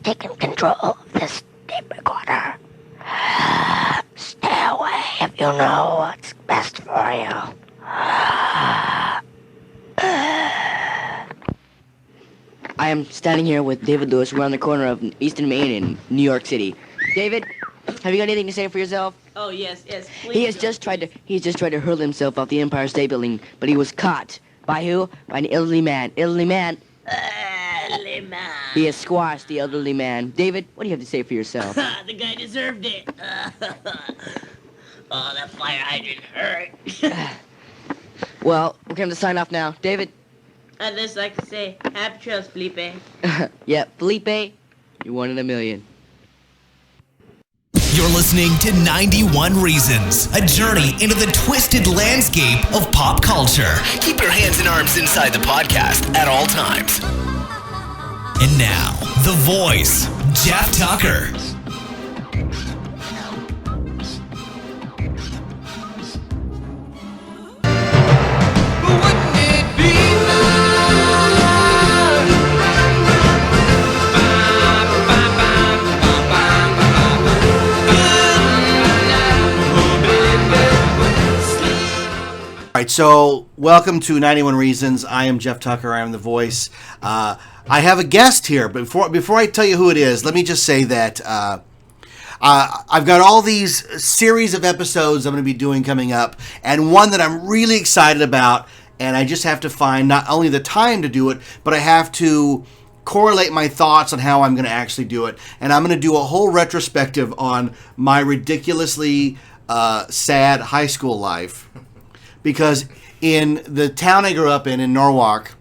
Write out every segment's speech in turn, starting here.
taken control of this tape recorder. Stay away if you know what's best for you. I am standing here with David Lewis around the corner of Eastern Main in New York City. David, have you got anything to say for yourself? Oh, yes. He has just tried to hurl himself off the Empire State Building, but he was caught. By who? By an elderly man. Elderly man. He has squashed the elderly man. David, what do you have to say for yourself? The guy deserved it. Oh, that fire hydrant hurt. Well, we're going to sign off now. David? I'd just like to say, happy trails, Felipe. Yeah, Felipe, you're one in a million. You're listening to 91 Reasons, a journey into the twisted landscape of pop culture. Keep your hands and arms inside the podcast at all times. And now, the voice, Jeff Tucker. All right, so welcome to 91 Reasons. I am Jeff Tucker. I am the voice. I have a guest here, but before I tell you who it is, let me just say that I've got all these series of episodes I'm going to be doing coming up, and one that I'm really excited about, and I just have to find not only the time to do it, but I have to correlate my thoughts on how I'm going to actually do it. And I'm going to do a whole retrospective on my ridiculously sad high school life. Because in the town I grew up in Norwalk,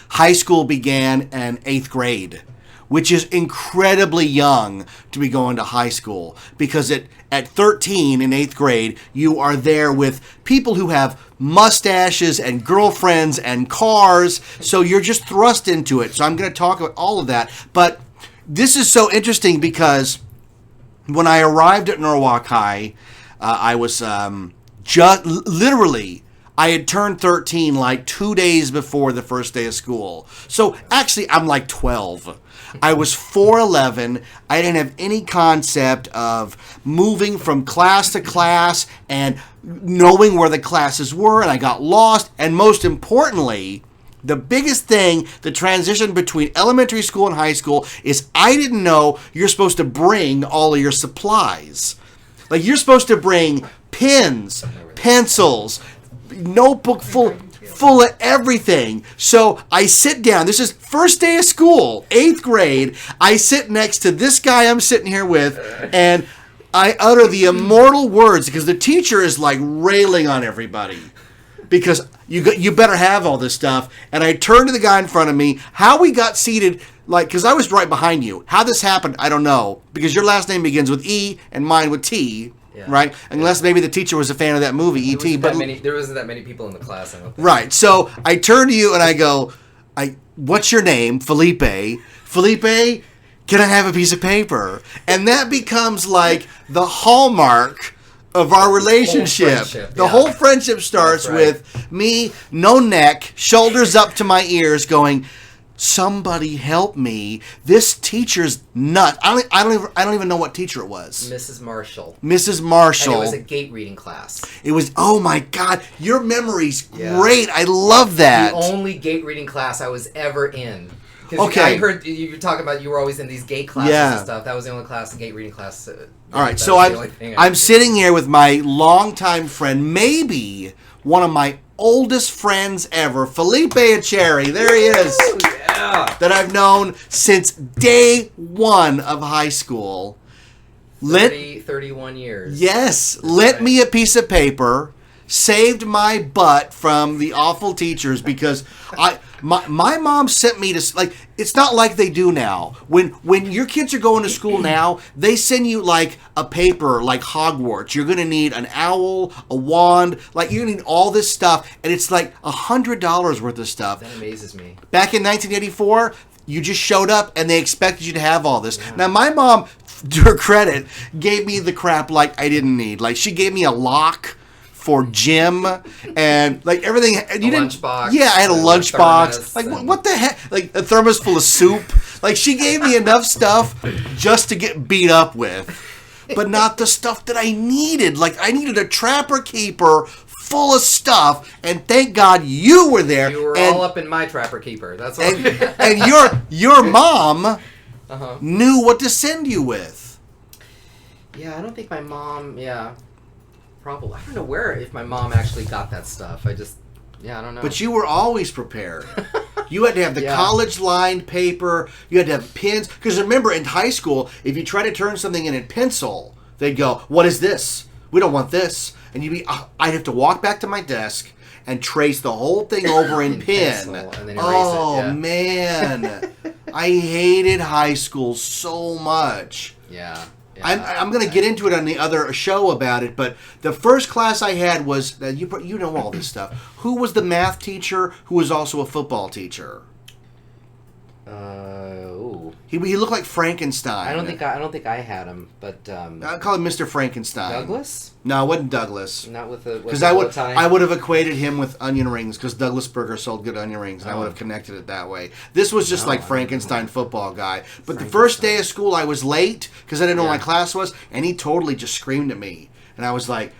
high school began in 8th grade, which is incredibly young to be going to high school. Because at 13 in 8th grade, you are there with people who have mustaches and girlfriends and cars, so you're just thrust into it. So I'm going to talk about all of that. But this is so interesting because when I arrived at Norwalk High, I was... just literally, I had turned 13 like 2 days before the first day of school. So actually, I'm like 12. I was 4'11". I didn't have any concept of moving from class to class and knowing where the classes were, and I got lost. And most importantly, the biggest thing, the transition between elementary school and high school, is I didn't know you're supposed to bring all of your supplies. Like, you're supposed to bring pens, pencils, notebook full of everything. So I sit down. This is first day of school, 8th grade. I sit next to this guy I'm sitting here with, and I utter the immortal words because the teacher is like railing on everybody because you better have all this stuff. And I turn to the guy in front of me. How we got seated, like, because I was right behind you. How this happened, I don't know, because your last name begins with E and mine with T. Yeah. Right? Unless maybe the teacher was a fan of that movie, E.T. There wasn't that many people in the class, I don't think. Right. So I turn to you and I go, what's your name? Felipe. Felipe, can I have a piece of paper? And that becomes like the hallmark of our relationship. The whole friendship starts with me, no neck, shoulders up to my ears, going, somebody help me. This teacher's nuts. I don't even know what teacher it was. Mrs. Marshall. Mrs. Marshall. And it was a gate reading class. It was, oh my God, your memory's great. I love that. The only gate reading class I was ever in. Okay. I heard you were talking about you were always in these gate classes and stuff. That was the only class, the gate reading class. All right, so I'm sitting here with my longtime friend, maybe one of my oldest friends ever, Felipe Cherry. There he is. That I've known since day one of high school. 31 years. Yes. Lent me a piece of paper, saved my butt from the awful teachers because my mom sent me to, like, it's not like they do now. When your kids are going to school now, they send you like a paper like Hogwarts. You're going to need an owl, a wand, like you're going to need all this stuff, and it's like $100 worth of stuff. That amazes me. Back in 1984, you just showed up and they expected you to have all this. Yeah. Now my mom, to her credit, gave me the crap like I didn't need. Like she gave me a lock for gym and like everything. You didn't. Lunchbox. Yeah, I had a lunchbox. Like what the heck? Like a thermos full of soup. Like, she gave me enough stuff just to get beat up with, but not the stuff that I needed. Like, I needed a Trapper Keeper full of stuff, and thank God you were there. You were all up in my Trapper Keeper. That's all. And your mom knew what to send you with. Yeah, I don't think my mom. Yeah, probably. I don't know if my mom actually got that stuff. I don't know. But you were always prepared. You had to have the college-lined paper. You had to have pens. Because remember, in high school, if you try to turn something in pencil, they'd go, "What is this? We don't want this." And I'd have to walk back to my desk and trace the whole thing over in pen. And then erase it. Man. I hated high school so much. Yeah. I'm going to get into it on the other show about it, but the first class I had was, you know all this stuff. Who was the math teacher who was also a football teacher? He looked like Frankenstein. I don't think I had him, but I call him Mr. Frankenstein. Douglas? No, it wasn't Douglas. Not with the because I would have equated him with onion rings because Douglas Burger sold good onion rings, and I would have connected it that way. This was just like Frankenstein football guy. But the first day of school, I was late because I didn't know what my class was, and he totally just screamed at me, and I was like,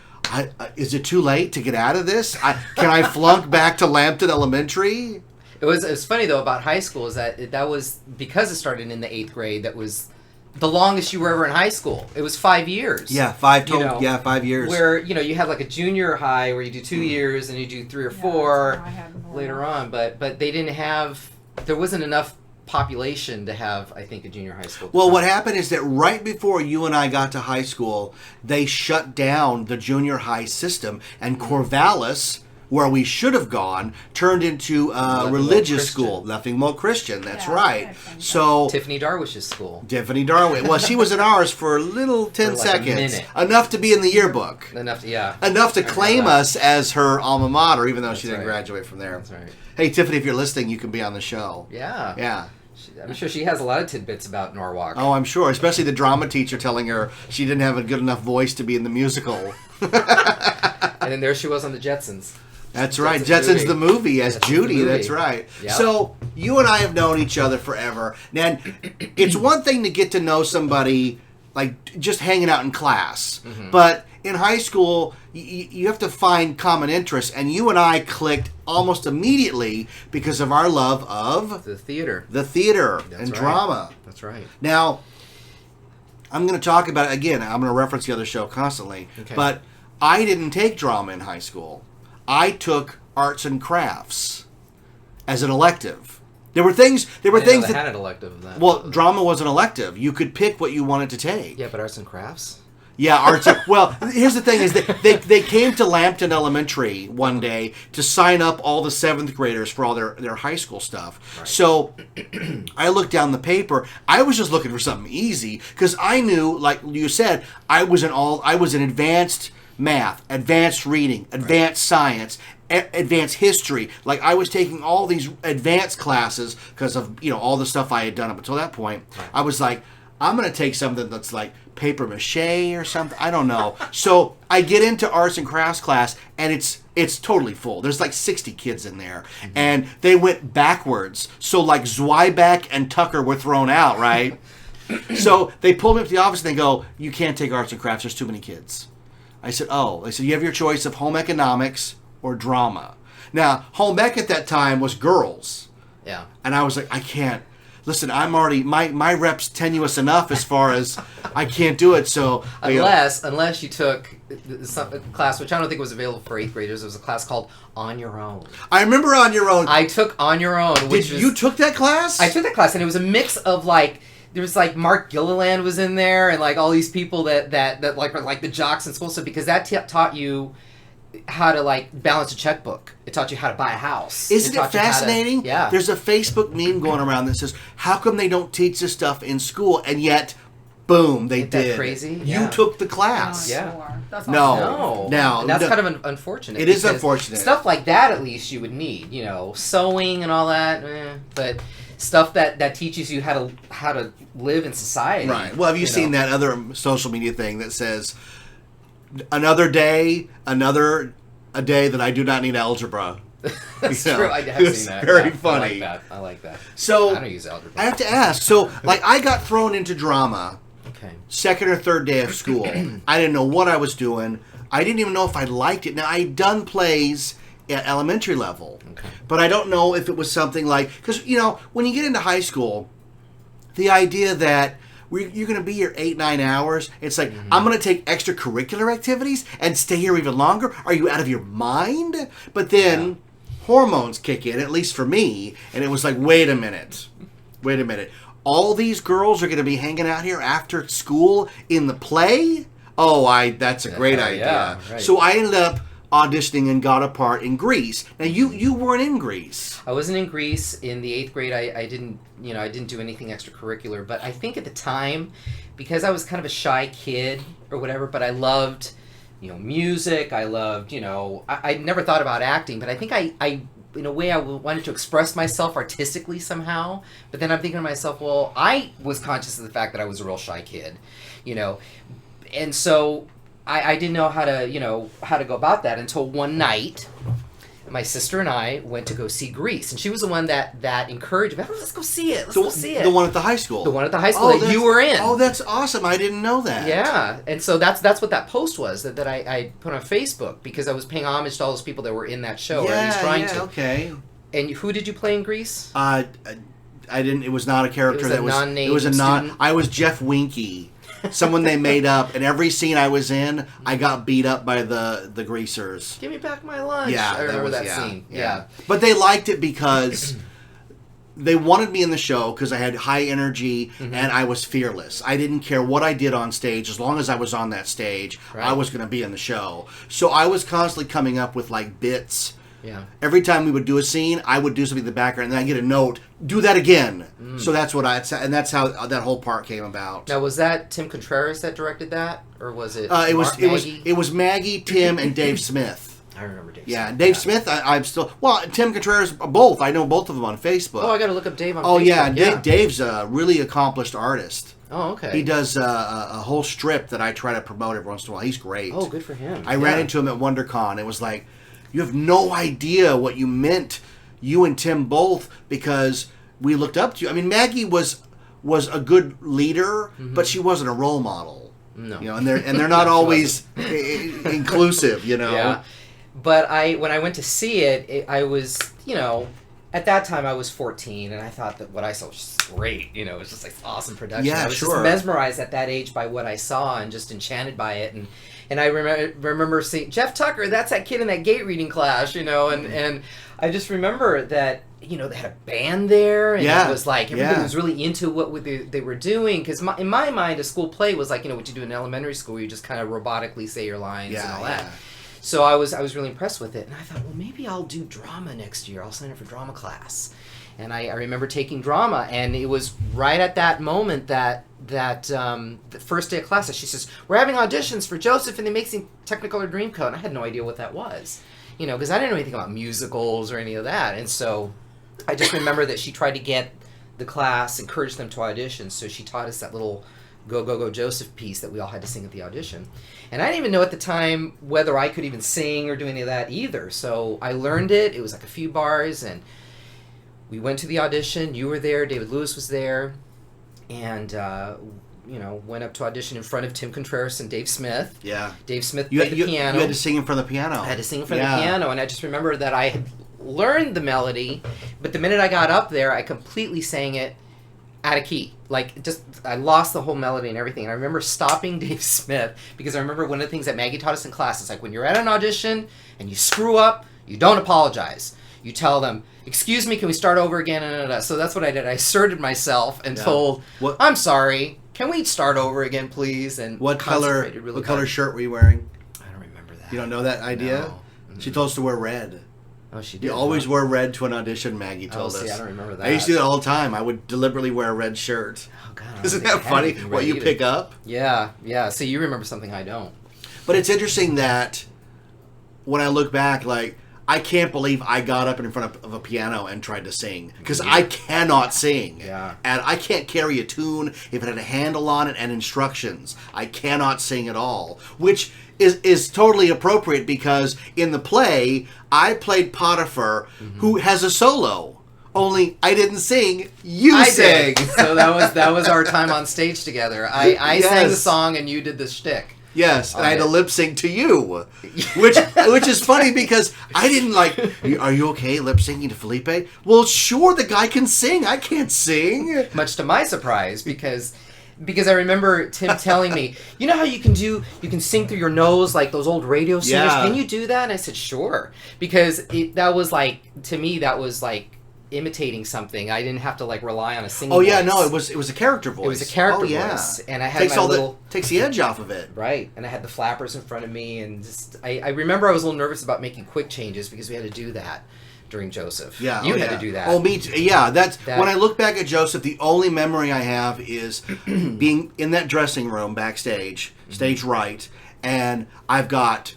"Is it too late to get out of this? Can I flunk back to Lambton Elementary?" It was funny though about high school is that was because it started in the 8th grade. That was the longest you were ever in high school. It was 5 years. Yeah, 5 total. 5 years. Where you have like a junior high where you do 2 years and you do 3 or 4 later on. But they didn't have. There wasn't enough population to have, I think, a junior high school. Well, what happened is that right before you and I got to high school, they shut down the junior high system, and Corvallis, where we should have gone, turned into a religious school. Nothing more Christian, that's right. So Tiffany Darwish's school. Tiffany Darwish. Well, she was in ours for a little 10 seconds. Enough to be in the yearbook. Enough to claim us as her alma mater, even though she didn't graduate from there. That's right. Hey, Tiffany, if you're listening, you can be on the show. Yeah. Yeah. I'm sure she has a lot of tidbits about Norwalk. Oh, I'm sure. Especially the drama teacher telling her she didn't have a good enough voice to be in the musical. And then there she was on the Jetsons. That's right. Jetsons the movie as Judy. That's right. Yep. So you and I have known each other forever. Now, it's one thing to get to know somebody like just hanging out in class. Mm-hmm. But in high school, you have to find common interests. And you and I clicked almost immediately because of our love of the theater. And drama. That's right. Now, I'm going to talk about it again. I'm going to reference the other show constantly. Okay. But I didn't take drama in high school. I took arts and crafts as an elective. There were things that had an elective of that. Well, drama was an elective. You could pick what you wanted to take. Yeah, but arts and crafts? Yeah, arts. Well, here's the thing: is that they came to Lambton Elementary one day to sign up all the 7th graders for all their high school stuff. Right. So I looked down the paper. I was just looking for something easy because I knew, like you said, I was in advanced math, advanced reading, advanced science, advanced history. Like I was taking all these advanced classes because of all the stuff I had done up until that point. Right. I was like, I'm going to take something that's like paper mache or something. I don't know. So I get into arts and crafts class, and it's totally full. There's like 60 kids in there, and they went backwards. So like Zweiback and Tucker were thrown out, right? So they pulled me up to the office and they go, "You can't take arts and crafts. There's too many kids." I said, "Oh." They said, "You have your choice of home economics or drama." Now, home ec at that time was girls. Yeah. And I was like, I can't. Listen, I'm already, my rep's tenuous enough as far as I can't do it, so... Unless you took a class, which I don't think was available for 8th graders. It was a class called On Your Own. I remember On Your Own. I took On Your Own, You took that class? I took that class, and it was a mix of, like... There was like Mark Gilliland was in there, and like all these people that like the jocks in school stuff, because that taught you how to like balance a checkbook. It taught you how to buy a house. Isn't it fascinating? Yeah. There's a Facebook meme going around that says, "How come they don't teach this stuff in school?" And yet, boom, they Isn't did. That crazy? You took the class. That's no. And that's kind of unfortunate. It is unfortunate. Stuff like that, at least you would need. Sewing and all that, but. Stuff that teaches you how to live in society. Right. Well, have you seen that other social media thing that says, a day that I do not need algebra? That's You know, true. I have it was seen that. very Yeah, funny. I like that. So I don't use algebra. I have to ask. So, like, I got thrown into drama Okay. second or third day of school. I didn't know what I was doing. I didn't even know if I liked it. Now, I'd done plays at elementary level, but I don't know if it was something like, because, you know, when you get into high school, the idea that you're going to be here 8-9 hours, it's like, I'm going to take extracurricular activities and stay here even longer. Are you out of your mind? But then hormones kick in, at least for me, and it was like, wait a minute. All these girls are going to be hanging out here after school in the play? Oh, that's a great idea. Yeah, right. So I ended up auditioning and got a part in Grease. Now, you weren't in Grease. I wasn't in Greece in the 8th grade. I didn't do anything extracurricular. But I think at the time, because I was kind of a shy kid or whatever, but I loved, music. I loved, I never thought about acting, but I think I in a way, I wanted to express myself artistically somehow. But then I'm thinking to myself, well, I was conscious of the fact that I was a real shy kid, and so I didn't know how to go about that until one night. My sister and I went to go see Grease, and she was the one that encouraged me. Let's go see it. Let's go see it. The one at the high school. The one at the high school that you were in. Oh, that's awesome! I didn't know that. Yeah, and so that's what that post was that I put on Facebook because I was paying homage to all those people that were in that show, or at least trying to. Okay. And who did you play in Grease? I didn't. It was not a character It was It was a non. student? I was Jeff Winky. Someone they made up, and every scene I was in, I got beat up by the greasers. Give me back my lunch. Yeah, I remember that scene. Yeah. But they liked it because they wanted me in the show because I had high energy and I was fearless. I didn't care what I did on stage as long as I was on that stage. Right. I was going to be in the show. So I was constantly coming up with like bits. Yeah. Every time we would do a scene, I would do something in the background, and then I get a note, do that again. So that's that's how that whole part came about. Now, was that Tim Contreras that directed that, or was it? It was Maggie, Tim, and Dave Smith. I remember Dave. Yeah, Smith. Dave Smith. I'm still Tim Contreras. Both. I know both of them on Facebook. Oh, I got to look up Dave on. Oh Facebook. yeah, Dave's a really accomplished artist. Oh, okay. He does a whole strip that I try to promote every once in a while. He's great. Oh, good for him. I ran into him at WonderCon. It was like, you have no idea what you meant, you and Tim both, because we looked up to you. I mean, Maggie was a good leader, but she wasn't a role model. No. And they're not always inclusive. Yeah. But when I went to see it, I was, at that time I was 14, and I thought that what I saw was just great. It was just like awesome production. Yeah, I was sure. just mesmerized at that age by what I saw and just enchanted by it. And I remember seeing Jeff Tucker. That's that kid in that gate reading class, and I just remember that they had a band there, and it was like everybody was really into what they were doing. Because in my mind, a school play was like what you do in elementary school, where you just kind of robotically say your lines and all that. So I was really impressed with it, and I thought, well, maybe I'll do drama next year. I'll sign up for drama class. And I remember taking drama, and it was right at that moment that the first day of class, she says, we're having auditions for Joseph and the Amazing Technicolor Dreamcoat. And I had no idea what that was, because I didn't know anything about musicals or any of that. And so I just remember that she tried to get the class, encourage them to audition. So she taught us that little Go, Go, Go Joseph piece that we all had to sing at the audition. And I didn't even know at the time whether I could even sing or do any of that either. So I learned it. It was like a few bars, and we went to the audition. You were there. David Lewis was there. And, went up to audition in front of Tim Contreras and Dave Smith. Yeah. Dave Smith played the piano. You had to sing in front of the piano. I had to sing in front of the piano. And I just remember that I had learned the melody, but the minute I got up there, I completely sang it out of key. I lost the whole melody and everything. And I remember stopping Dave Smith, because I remember one of the things that Maggie taught us in class is like, when you're at an audition and you screw up, you don't apologize. You tell them, excuse me, can we start over again? So that's what I did. I asserted myself and told, I'm sorry, can we start over again, please? And what color shirt were you wearing? I don't remember that. You don't know that idea? No. Mm-hmm. She told us to wear red. Oh, she did. You always wear red to an audition, Maggie told us. I don't remember that. I used to do that all the time. I would deliberately wear a red shirt. Oh, God. Isn't that funny what you pick up? Yeah. So you remember something I don't. But it's interesting that when I look back, I can't believe I got up in front of a piano and tried to sing, because I cannot sing. Yeah. And I can't carry a tune if it had a handle on it and instructions. I cannot sing at all, which is totally appropriate, because in the play, I played Potiphar, who has a solo. Only I didn't sing. I sang. So that was our time on stage together. I sang the Yes. song and you did the shtick. Yes, and I had to lip sync to you, which is funny, because I didn't like. Are you okay lip syncing to Felipe? Well, sure, the guy can sing. I can't sing. Much to my surprise, because I remember Tim telling me, you know how you can sing through your nose like those old radio singers. Yeah. Can you do that? And I said sure, because that was like, to me, that was like imitating something. I didn't have to like rely on a singing Oh yeah, voice. no, it was a character voice. It was a character voice, and I had my little takes the edge off of it. right, and I had the flappers in front of me, and just I remember I was a little nervous about making quick changes because we had to do that during Joseph. Yeah, you had to do that. Oh, me too. Yeah, that's when I look back at Joseph. The only memory I have is being in that dressing room backstage, stage right, and I've got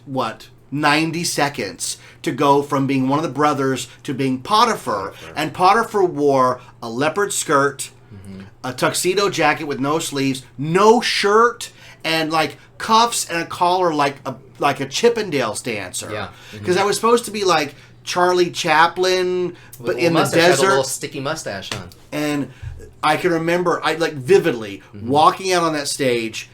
90 seconds to go from being one of the brothers to being Potiphar. And Potiphar wore a leopard skirt, a tuxedo jacket with no sleeves, no shirt, and like cuffs and a collar like a Chippendales dancer. Yeah. Because I was supposed to be like Charlie Chaplin, but in the Had a little desert. sticky mustache on. And I can remember, vividly walking out on that stage,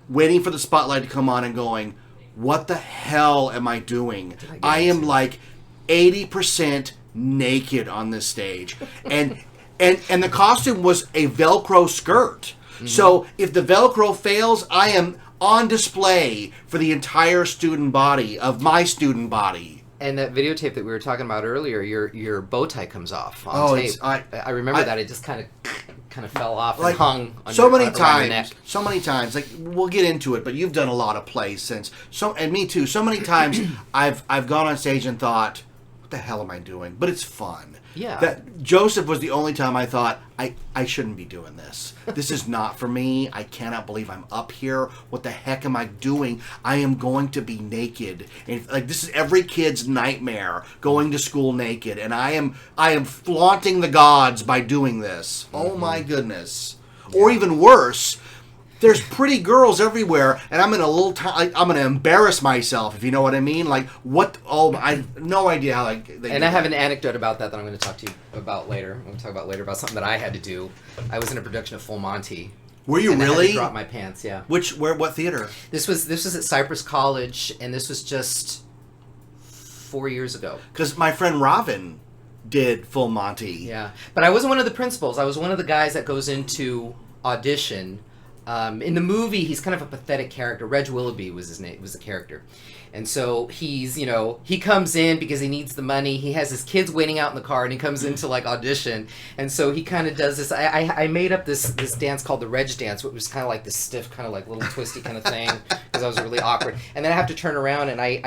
waiting for the spotlight to come on and going, what the hell am I doing? I am like 80% naked on this stage. And the costume was a Velcro skirt. So if the Velcro fails, I am on display for the entire student body of my student body. And that videotape that we were talking about earlier, your bow tie comes off on tape. I remember that it just kind of fell off and hung on so many around your neck. times. So many times. Like, we'll get into it, but you've done a lot of plays since. And me too. So many times I've gone on stage and thought, what the hell am I doing? But it's fun. Yeah. That Joseph was the only time I thought, I shouldn't be doing this. This is not for me. I cannot believe I'm up here. What the heck am I doing? I am going to be naked. And this is every kid's nightmare, going to school naked. And I am flaunting the gods by doing this. Oh my goodness. Yeah. Or even worse, there's pretty girls everywhere, and I'm in a little I'm going to embarrass myself, if you know what I mean. Like, what? Oh, I have no idea how they And I have an anecdote about that I'm going to talk to you about later. I'm going to talk about later about something that I had to do. I was in a production of Full Monty. Were you and really? I had to drop my pants, yeah. What theater? This was at Cypress College, and this was just 4 years ago. Because my friend Robin did Full Monty. Yeah, but I wasn't one of the principals. I was one of the guys that goes into audition. In the movie, he's kind of a pathetic character. Reg Willoughby was his name, was the character. And so he comes in because he needs the money. He has his kids waiting out in the car, and he comes in to audition. And so he kind of does this. I made up this dance called the Reg dance, which was kind of like this stiff, kind of like little twisty kind of thing, because I was really awkward. And then I have to turn around, and I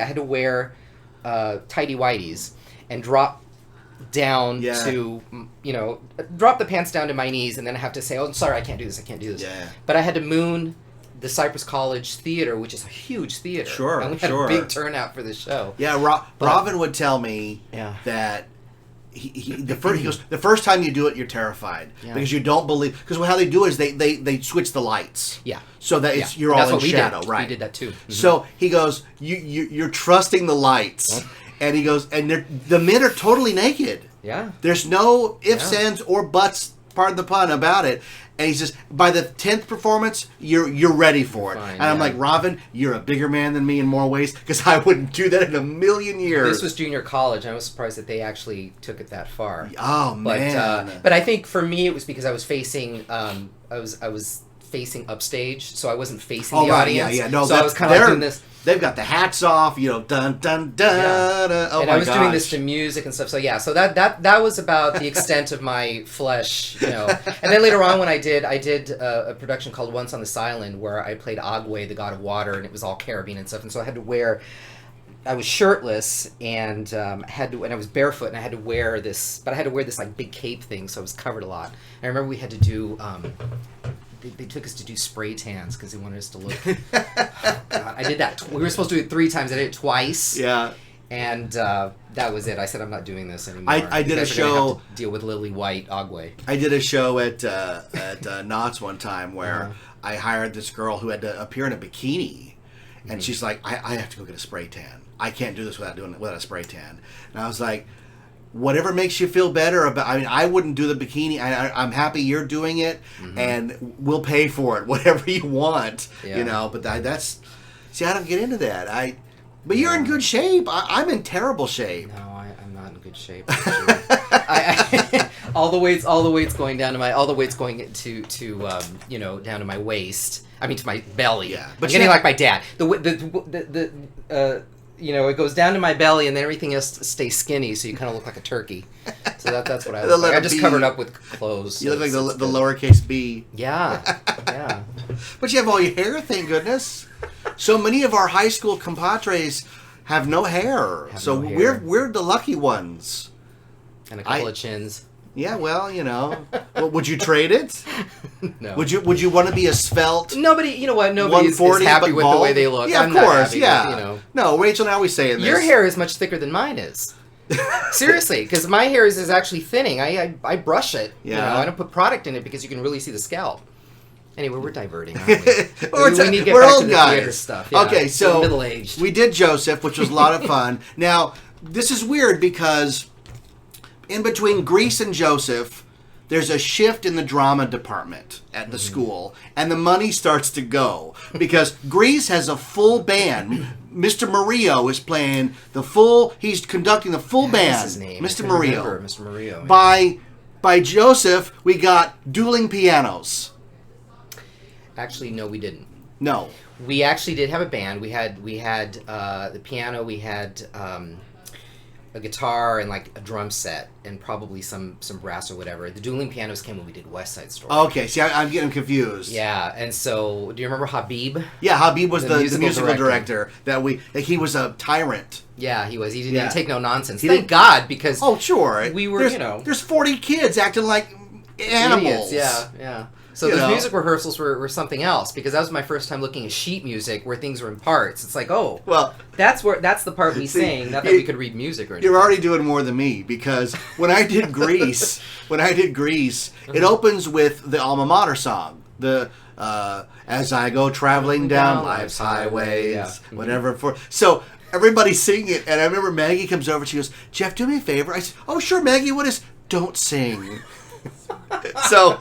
had to wear tighty whities and drop down to drop the pants down to my knees, and then I have to say, oh, I'm sorry, I can't do this. But I had to moon the Cypress College Theater, which is a huge theater. Sure, and we had a big turnout for the show. Yeah, Robin would tell me that the first time you do it, you're terrified because you don't believe, because how they do it is they switch the lights. Yeah. So that you're all in shadow, right? We did that too. Mm-hmm. So he goes, you're trusting the lights. And he goes, and the men are totally naked. Yeah. There's no ifs, ands, or buts, pardon the pun, about it. And he says, by the 10th performance, you're ready for it. Fine, and I'm like, Robin, you're a bigger man than me in more ways, because I wouldn't do that in a million years. This was junior college. I was surprised that they actually took it that far. Oh, man. But I think for me, it was because I was facing, I was facing upstage, so I wasn't facing the audience. Yeah. No, so I was kind of doing this. They've got the hats off, dun dun dun. Oh, and I was doing this to music and stuff. So yeah, so that was about the extent of my flesh, And then later on, when I did a production called Once on This Island, where I played Agwe, the god of water, and it was all Caribbean and stuff. And so I was shirtless and and I was barefoot, and I had to wear this, like big cape thing, so I was covered a lot. And I remember we had to do. They took us to do spray tans because they wanted us to look. Oh, God, I did that. We were supposed to do it 3 times. I did it twice. Yeah. And that was it. I said, I'm not doing this anymore. I did a You guys are gonna show. have to deal with Lily White Ogway. I did a show at Knott's one time where I hired this girl who had to appear in a bikini, and she's like, I have to go get a spray tan. I can't do this without a spray tan. And I was like, whatever makes you feel better about. I mean, I wouldn't do the bikini. I'm happy you're doing it, and we'll pay for it, whatever you want. Yeah. You know, but that's see, I don't get into that. But you're in good shape. I'm in terrible shape. No, I'm not in good shape. All the weight's going down to my, down to my waist. I mean, to my belly. Yeah, but I'm getting like my dad. It goes down to my belly, and then everything else stays skinny, so you kind of look like a turkey. So that's what I look like. I just covered up with clothes. You look like the lowercase b. Yeah, yeah. But you have all your hair, thank goodness. So many of our high school compadres have no hair. No hair. We're the lucky ones. And a couple of chins. Yeah, well, well, would you trade it? No. Would you want to be a svelte? Nobody, you know what? Nobody is 140 happy but with bald? the way they look. Yeah, I'm of not course. happy Yeah. With, No, Rachel and I always saying this. Your hair is much thicker than mine is. Seriously, because my hair is actually thinning. I brush it. Yeah. I don't put product in it because you can really see the scalp. Anyway, we're diverting, aren't we? we're we need to get we're back old to the guys. theater stuff. Yeah. Okay, so We're middle-aged. we did Joseph, which was a lot of fun. Now, this is weird because in between Grease and Joseph, there's a shift in the drama department at the school, and the money starts to go because Grease has a full band. Mr. Murillo is playing he's conducting the full band. What's his name? Mr. I Murillo. remember Mr. Murillo. Yeah. By Joseph, we got dueling pianos. Actually, no, we didn't. No. We actually did have a band. We had the piano. We had a guitar and like a drum set and probably some brass or whatever. The dueling pianos came when we did West Side Story. Okay, see, I'm getting confused. Yeah, and so do you remember Habib? Yeah, Habib was the musical director. He was a tyrant. Yeah, he was. He didn't Yeah. even take no nonsense. He Thank didn't- God, because Oh, sure. we were, There's 40 kids acting like animals. idiots. Yeah, yeah. So You those know. music rehearsals were something else because that was my first time looking at sheet music where things were in parts. It's like, oh, Well, that's the part we See, sing, not that we could read music or anything. you're already doing more than me because when I did Grease, it opens with the alma mater song. The as I go traveling down life's highways, Yeah. whatever. So everybody's singing it, and I remember Maggie comes over. She goes, "Jeff, do me a favor." I said, "Oh, sure, Maggie. What is? Don't sing." So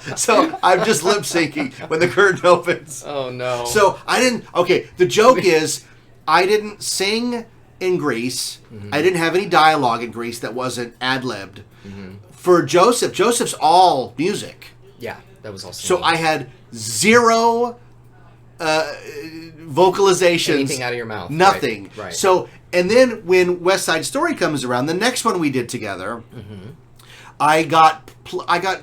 I'm just lip syncing when the curtain opens. Oh no. So I didn't. Okay, the joke is I didn't sing in Grease. I didn't have any dialogue in Grease that wasn't ad libbed. For Joseph's all music. yeah, that was also So I had zero vocalizations. anything out of your mouth. Nothing. Right. So and then when West Side Story comes around, the next one we did together, I got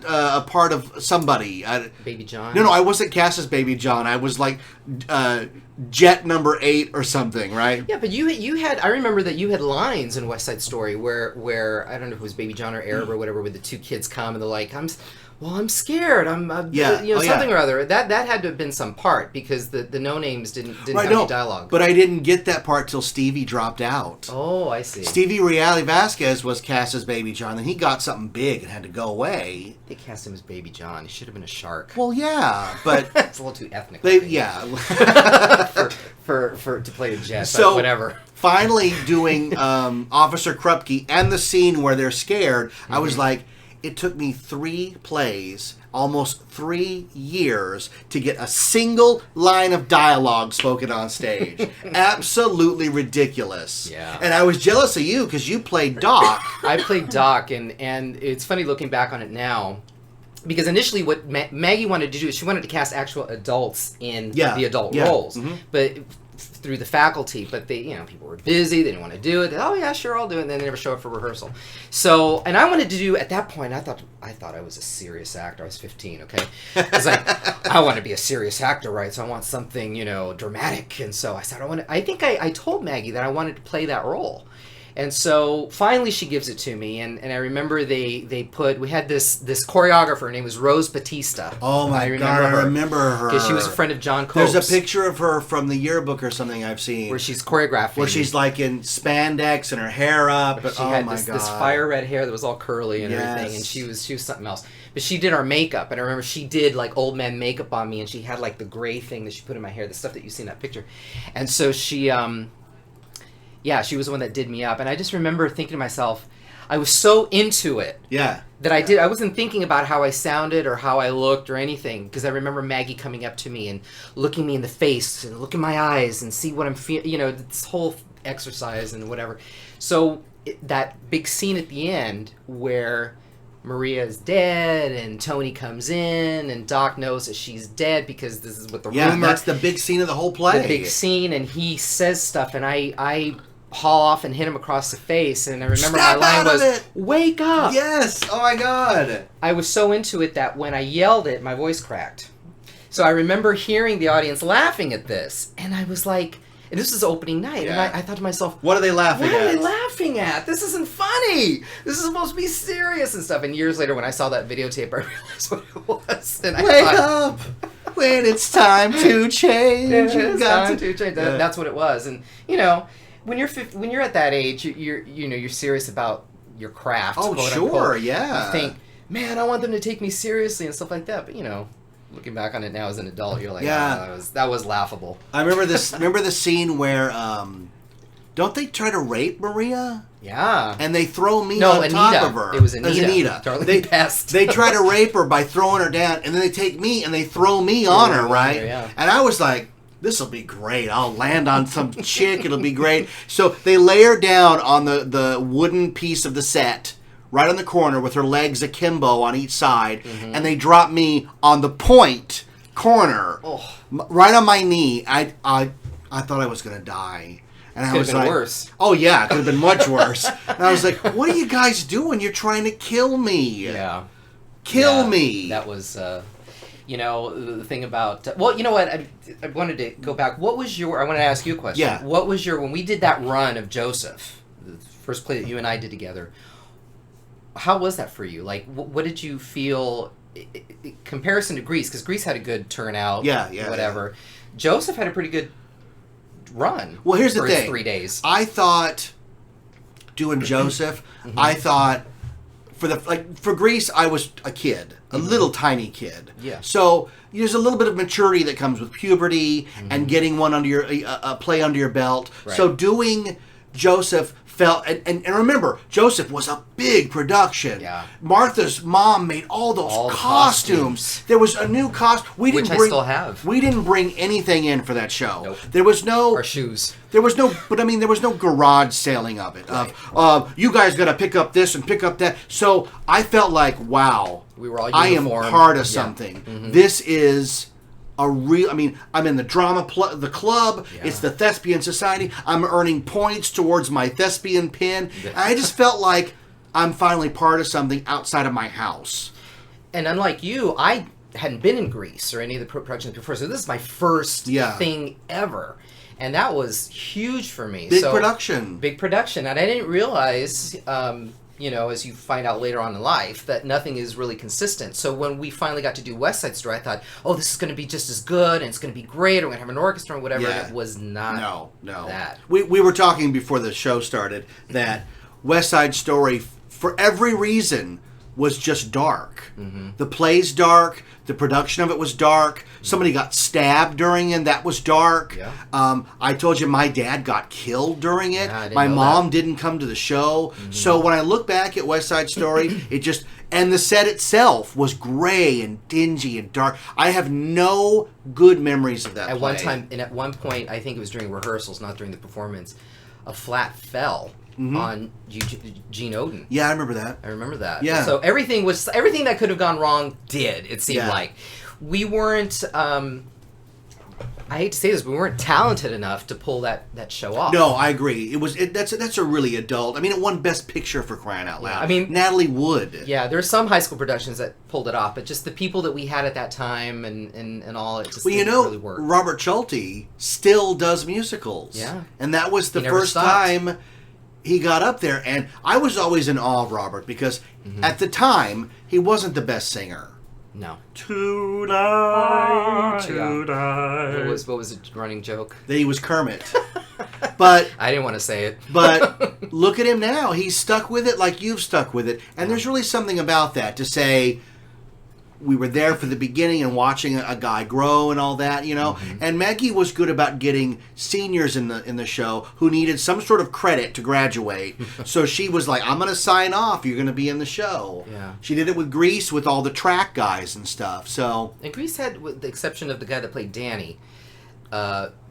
a part of somebody. Baby John. No, I wasn't cast as Baby John. I was like Jet number 8 or something, right? Yeah, but you had. I remember that you had lines in West Side Story where I don't know if it was Baby John or Arab or whatever, where the two kids come and they're like, I'm scared. Yeah. Something or other. That had to have been some part because the no names didn't have any dialogue. But I didn't get that part till Stevie dropped out. Oh, I see. Stevie Reale Vasquez was cast as Baby John, and he got something big and had to go away. They cast him as Baby John. He should have been a shark. Well, yeah, but It's a little too ethnic. I think, for to play a jet. So but whatever. Finally, doing Officer Krupke and the scene where they're scared, I was like, it took me 3 plays, almost 3 years, to get a single line of dialogue spoken on stage. Absolutely ridiculous. Yeah. And I was jealous of you because you played Doc. I played Doc, and it's funny looking back on it now. Because initially what Maggie wanted to do is she wanted to cast actual adults in the adult roles. But through the faculty, but they, people were busy, they didn't want to do it. Oh yeah, sure, I'll do it. And then they never show up for rehearsal. So, and I wanted to do, at that point, I thought I was a serious actor. I was 15, okay? I was like, I want to be a serious actor, right? So I want something, dramatic. And so I said, I think I told Maggie that I wanted to play that role. And so finally she gives it to me, and I remember we had this choreographer. Her name was Rose Batista. Oh my God, I remember her. Because she was a friend of John Cope's. There's a picture of her from the yearbook or something I've seen. Where she's choreographing. Where she's like in spandex and her hair up. She had this fire red hair that was all curly and everything, and she was something else. But she did our makeup, and I remember she did like old man makeup on me, and she had like the gray thing that she put in my hair, the stuff that you see in that picture. And so she she was the one that did me up. And I just remember thinking to myself, I was so into it. Yeah. That I wasn't thinking about how I sounded or how I looked or anything. Because I remember Maggie coming up to me and looking me in the face and look in my eyes and see what I'm feeling, this whole exercise and whatever. So that big scene at the end where Maria is dead and Tony comes in and Doc knows that she's dead because this is what the rumor. Yeah, that's the big scene of the whole play. The big scene, and he says stuff, and I haul off and hit him across the face, and I remember Snap my line out was, of it! "Wake up!" Yes! Oh my God! I was so into it that when I yelled it, my voice cracked. So I remember hearing the audience laughing at this, and I was like, and this was opening night, and I thought to myself, what are they laughing at? What are they laughing at? This isn't funny. This is supposed to be serious and stuff. And years later, when I saw that videotape, I realized what it was. And Wake up when it's time to change. It's time to change. That's what it was. And when you're at that age, you're serious about your craft. Oh, quote, sure, unquote. yeah. You think, man, I want them to take me seriously and stuff like that. But looking back on it now as an adult, you're like, that was laughable. I remember this. Remember the scene where don't they try to rape Maria? Yeah. And they throw me on top of her. It was Anita. They try to rape her by throwing her down, and then they take me and they throw me on her, right? Yeah. And I was like, this will be great. I'll land on some chick. It'll be great. So they lay her down on the wooden piece of the set, right on the corner with her legs akimbo on each side, and they drop me on the point corner, right on my knee. I thought I was gonna die, and I was like, worse. "Oh yeah, it could have been much worse." And I was like, "What are you guys doing? You're trying to kill me." Yeah, kill me. That was, the thing about. Well, you know what? I wanted to go back. What was your? I want to ask you a question. Yeah. What was your when we did that run of Joseph, the first play that you and I did together? How was that for you? Like, what did you feel comparison to Grease? Because Grease had a good turnout. Yeah. Whatever. Joseph had a pretty good run. Well, here's the for thing. His 3 days. I thought doing Joseph. I thought for Grease, I was a kid, a little tiny kid. Yeah. So there's a little bit of maturity that comes with puberty and getting one under your play under your belt. Right. So doing Joseph felt, and remember, Joseph was a big production. Yeah. Martha's mom made all those costumes. There was a new costume. Which I still have. We didn't bring anything in for that show. Nope. There was no... Our shoes. There was no garage sailing of it. Right. You guys got to pick up this and pick up that. So I felt like, wow, we were all I am uniformed. part of something. This is a real. I mean, I'm in the the club. Yeah. It's the Thespian Society. I'm earning points towards my thespian pin. I just felt like I'm finally part of something outside of my house. And unlike you, I hadn't been in Grease or any of the productions before, so this is my first thing ever. And that was huge for me. Big production. And I didn't realize, as you find out later on in life, that nothing is really consistent. So when we finally got to do West Side Story, I thought, oh, this is going to be just as good, and it's going to be great, or we're going to have an orchestra, or whatever. Yeah. And it was not that. We were talking before the show started that West Side Story, for every reason, was just dark. The play's dark. The production of it was dark. Somebody got stabbed during it. That was dark. Yeah. I told you my dad got killed during it. Yeah, I didn't my know mom that. didn't come to the show. So when I look back at West Side Story, it just... And the set itself was gray and dingy and dark. I have no good memories of that play. At one point, I think it was during rehearsals, not during the performance, a flat fell on Gene Oden. Yeah, I remember that. I remember that. Yeah. So everything that could have gone wrong did, it seemed like. We weren't, I hate to say this, but we weren't talented enough to pull that show off. No, I agree. That's a really adult. I mean, it won Best Picture for crying out loud. Yeah, I mean, Natalie Wood. Yeah, there are some high school productions that pulled it off, but just the people that we had at that time and all, it just didn't really work. Robert Schulte still does musicals. Yeah. And that was the He never first stopped. time he got up there, and I was always in awe of Robert because at the time he wasn't the best singer. No. Tonight. What was the running joke? That he was Kermit. But I didn't want to say it. But look at him now. He's stuck with it like you've stuck with it. And there's really something about that to say we were there for the beginning and watching a guy grow and all that, you know. Mm-hmm. And Maggie was good about getting seniors in the show who needed some sort of credit to graduate. So she was like, I'm going to sign off. You're going to be in the show. Yeah. She did it with Grease with all the track guys and stuff. So And Grease had, with the exception of the guy that played Danny,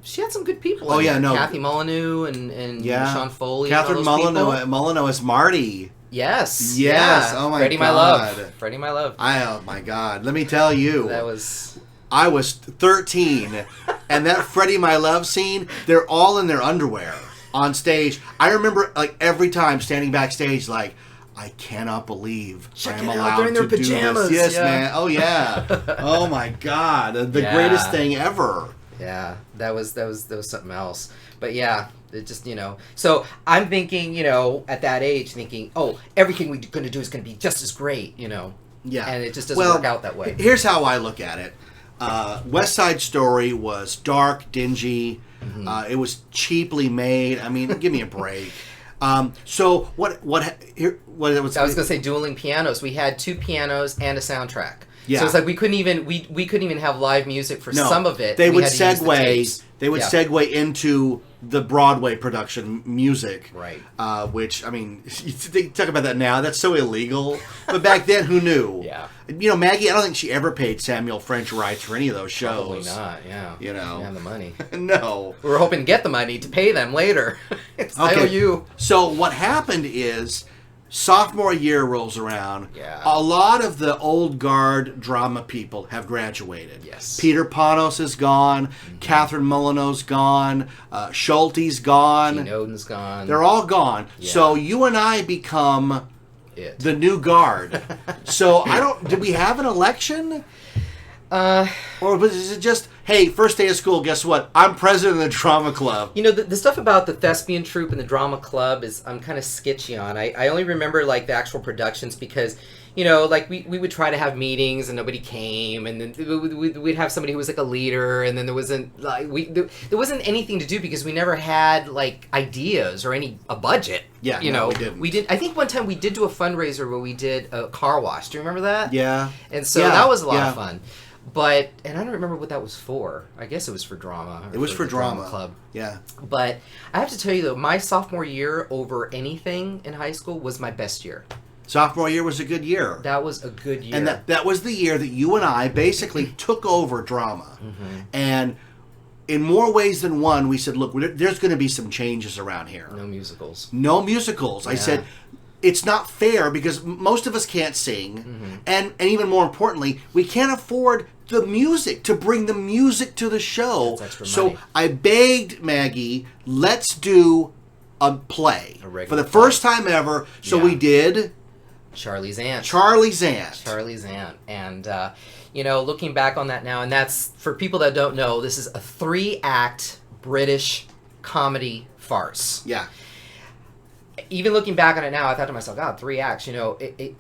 she had some good people. Oh, in yeah, there. no. Kathy Molyneux and Sean Foley. Catherine and all those people. Molyneux as Marty. Yes. Yes. Yeah. Oh my Freddie, God. my love. Freddie, my love. Oh my God. Let me tell you. That was. I was 13, and that Freddie My Love scene, they're all in their underwear on stage. I remember, like, every time standing backstage, like, I cannot believe Check I'm it out, allowed they're in to their do pajamas. this. Yes, Yeah. man. Oh, yeah. Oh, my God. The Yeah. greatest thing ever. Yeah, that was something else. But yeah, it just, you know. So I'm thinking, you know, at that age, thinking, oh, everything we're going to do is going to be just as great, you know. Yeah. And it just doesn't work out that way. Here's how I look at it. West Side Story was dark, dingy. Mm-hmm. It was cheaply made. I mean, give me a break. So what was I was going to say dueling pianos. We had 2 pianos and a soundtrack. Yeah. So it's like we couldn't even have live music for some of it. They We would had to use the tapes. Yeah. segue into the Broadway production music. Right. Which, I mean, you talk about that now, that's so illegal. But back then, who knew? Yeah. You know, Maggie, I don't think she ever paid Samuel French rights for any of those shows. Probably not, yeah. You know. Didn't have the money. No. We were hoping to get the money to pay them later. I owe you. So what happened is, sophomore year rolls around. Yeah. A lot of the old guard drama people have graduated. Yes. Peter Panos is gone. Catherine Molyneux's gone. Schulte's gone. Gene Oden's gone. They're all gone. Yeah. So you and I become it. the new guard. So did we have an election? Or was it just, hey, first day of school, guess what? I'm president of the drama club. You know, the stuff about the thespian troupe and the drama club I'm kind of sketchy on. I only remember, like, the actual productions because, you know, like, we would try to have meetings and nobody came, and then we'd have somebody who was, like, a leader, and then there wasn't, like, there wasn't anything to do because we never had, like, ideas or a budget. Yeah, you no, know, we didn't. We did. I think one time we did do a fundraiser where we did a car wash. Do you remember that? Yeah. And so that was a lot of fun. But, and I don't remember what that was for. I guess it was for drama. It was for the drama club. Yeah. But I have to tell you, though, my sophomore year over anything in high school was my best year. Sophomore year was a good year. That was a good year. And that was the year that you and I basically took over drama. Mm-hmm. And in more ways than one, we said, look, there's going to be some changes around here. No musicals. No musicals. I said, it's not fair because most of us can't sing. And even more importantly, we can't afford the music, to bring the music to the show. That's extra So money. I begged Maggie, let's do a play. regular For the play. first time ever. So we did Charlie's Aunt. Charlie's Aunt. Charlie's Aunt. And, you know, looking back on that now, and that's, for people that don't know, this is a 3-act British comedy farce. Yeah. Even looking back on it now, I thought to myself, God, 3 acts, you know,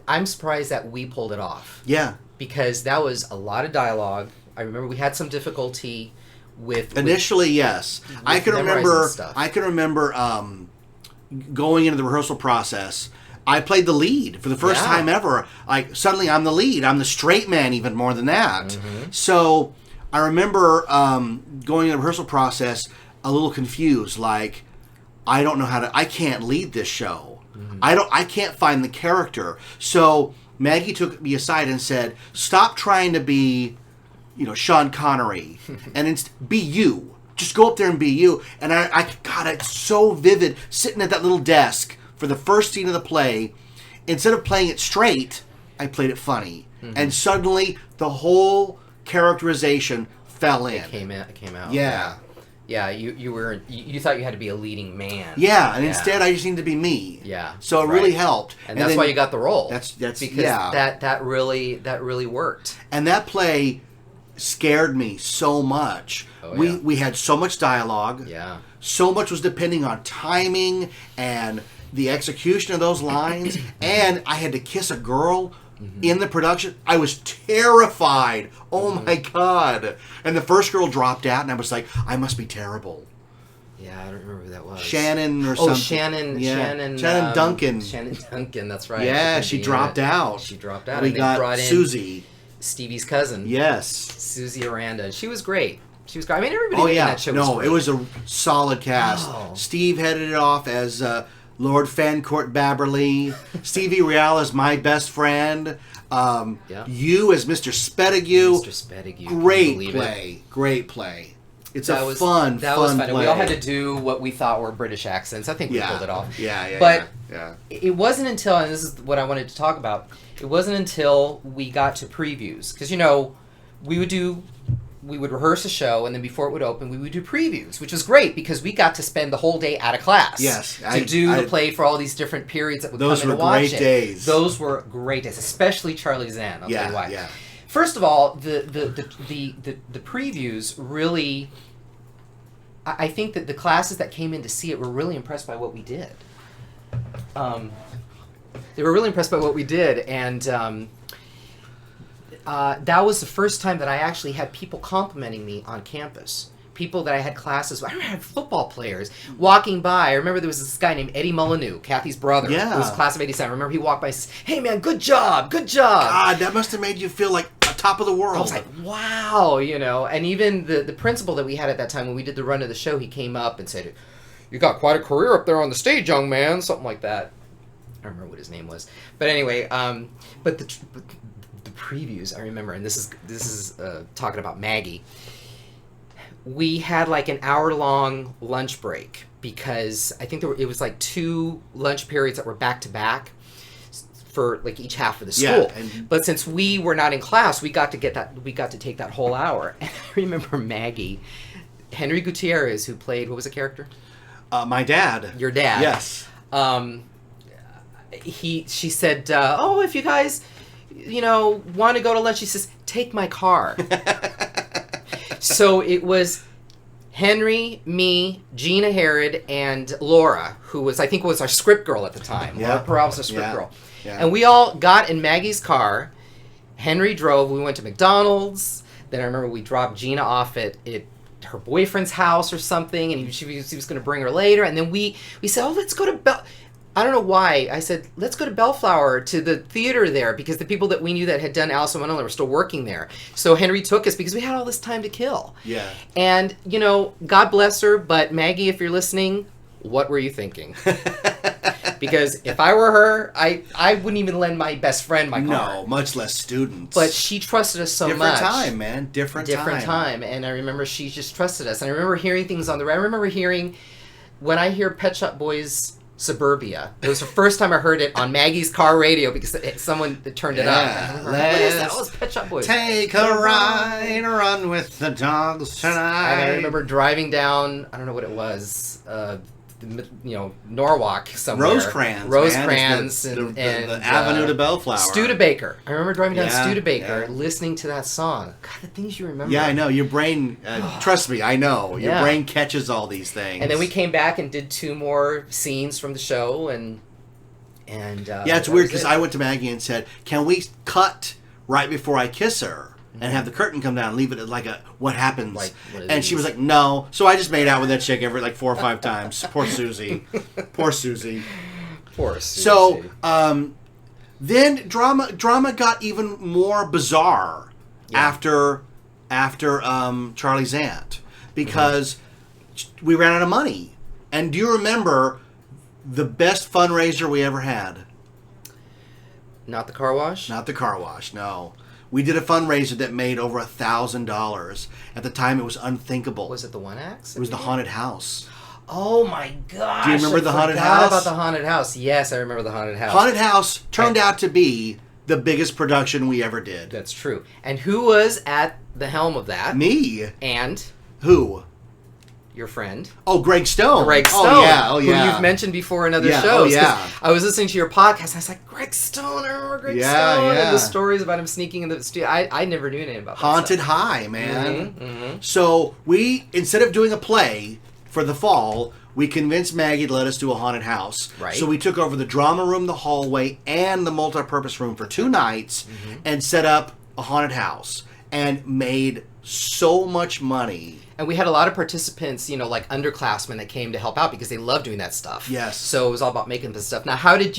I'm surprised that we pulled it off. Yeah. Because that was a lot of dialogue. I remember we had some difficulty with... Initially, yes. I can memorizing remember. stuff. I can remember going into the rehearsal process. I played the lead for the first Yeah. time ever. Like suddenly, I'm the lead. I'm the straight man, even more than that. Mm-hmm. So I remember going in the rehearsal process a little confused. Like, I don't know how to. I can't lead this show. Mm-hmm. I can't find the character. So Maggie took me aside and said, "Stop trying to be, you know, Sean Connery, and be you. Just go up there and be you." And God, it's so vivid sitting at that little desk for the first scene of the play. Instead of playing it straight, I played it funny, and suddenly the whole characterization fell in. It came out. Yeah. Yeah, you thought you had to be a leading man. Yeah, and instead I just needed to be me. Yeah, So it really helped. And that's why you got the role. That's because yeah. that really worked. And that play scared me so much. Oh, yeah. We had so much dialogue. Yeah. So much was depending on timing and the execution of those lines, and I had to kiss a girl in the production. I was terrified. Oh my God. And the first girl dropped out, and I was like, I must be terrible. Yeah, I don't remember who that was. Shannon or something. Oh, Shannon. Yeah. Shannon Duncan. Shannon Duncan, that's right. Yeah, she dropped out. She dropped out. We and got they brought in Susie. Stevie's cousin. Yes. Susie Aranda. She was great. She was great. I mean, everybody in that show was great. It was a solid cast. Oh. Steve headed it off as Lord Fancourt Babberley. Stevie Real is my best friend. You as Mr. Spetague. Mr. Spetague. Great play. Great play. It's that a was fun play. We all had to do what we thought were British accents. I think we pulled it off. But it wasn't until, and this is what I wanted to talk about, it wasn't until we got to previews. Because, we would rehearse a show, and then before it would open, we would do previews, which was great because we got to spend the whole day out of class. Yes. To do the play for all these different periods that would come in to watch it. Those were great days. Those were great days, especially Charlie Zahn. I'll tell you why. Yeah. First of all, the previews really, I think that the classes that came in to see it were really impressed by what we did. They were really impressed by what we did, and that was the first time that I actually had people complimenting me on campus. People that I had classes with. I remember I had football players walking by. I remember there was this guy named Eddie Molyneux, Kathy's brother. Yeah. Who was class of 87. I remember he walked by and said, "Hey man, good job, good job." God, that must have made you feel like top of the world. I was like, wow, and even the principal that we had at that time when we did the run of the show, he came up and said, "You got quite a career up there on the stage, young man," something like that. I don't remember what his name was, but anyway, but the previews I remember, and this is talking about Maggie. We had like an hour-long lunch break because I think it was like 2 lunch periods that were back to back for like each half of the school. But since we were not in class, we got to take that whole hour. And I remember Maggie, Henry Gutierrez, who played, what was the character? My dad. Your dad. Yes. She said, "Oh, if you guys, want to go to lunch," she says, "take my car." So it was Henry, me, Gina Herod, and Laura, who I think was our script girl at the time. Yeah. Laura Peralta was our script girl. Yeah. And we all got in Maggie's car. Henry drove. We went to McDonald's. Then I remember we dropped Gina off at her boyfriend's house or something, and he was going to bring her later. And then we said, "Oh, let's go to I don't know why. I said, let's go to Bellflower, to the theater there, because the people that we knew that had done Alice in Wonderland were still working there. So Henry took us because we had all this time to kill. Yeah. And, God bless her, but Maggie, if you're listening, what were you thinking? Because if I were her, I wouldn't even lend my best friend my car. No, much less students. But she trusted us so much. Different time, man. Different time. And I remember she just trusted us. And I remember hearing things on the radio. I remember hearing, when I hear Pet Shop Boys' Suburbia. It was the first time I heard it on Maggie's car radio because someone turned it up. What is that? Oh, it's Pet Shop Boys. Take a ride, run with the dogs tonight. And I remember driving down, I don't know what it was, Norwalk somewhere. Rosecrans, and the Avenue to Bellflower. Studebaker. I remember driving down Studebaker, listening to that song. God, the things you remember. Yeah, I know. Your brain, trust me, I know. Your brain catches all these things. And then we came back and did 2 more scenes from the show, and it's weird because I went to Maggie and said, "Can we cut right before I kiss her?" And have the curtain come down and leave it at like what happens. And she was like, "No." So I just made out with that chick every 4 or 5 times. Poor Susie. Poor Susie. Poor Susie. So then drama got even more bizarre after Charlie Zant because we ran out of money. And do you remember the best fundraiser we ever had? Not the car wash? Not the car wash, no. We did a fundraiser that made over $1,000. At the time, it was unthinkable. Was it the One Axe? It was the Haunted House. Oh my gosh! Do you remember the Haunted House? I forgot about the Haunted House. Yes, I remember the Haunted House. Haunted House turned out to be the biggest production we ever did. That's true. And who was at the helm of that? Me. And who? Your friend. Oh, Greg Stone. Greg Stone. Oh, yeah. Oh, yeah. Who you've mentioned before in other shows. Oh, yeah. I was listening to your podcast, and I was like, Greg Stone, I remember Greg Stone. And the stories about him sneaking in the studio. I never knew anything about that. Haunted High, man. Mm-hmm. So we, instead of doing a play for the fall, we convinced Maggie to let us do a haunted house. Right. So we took over the drama room, the hallway, and the multi-purpose room for 2 nights and set up a haunted house and made so much money. And we had a lot of participants, you know, like underclassmen that came to help out because they love doing that stuff. Yes. So it was all about making this stuff. Now, how did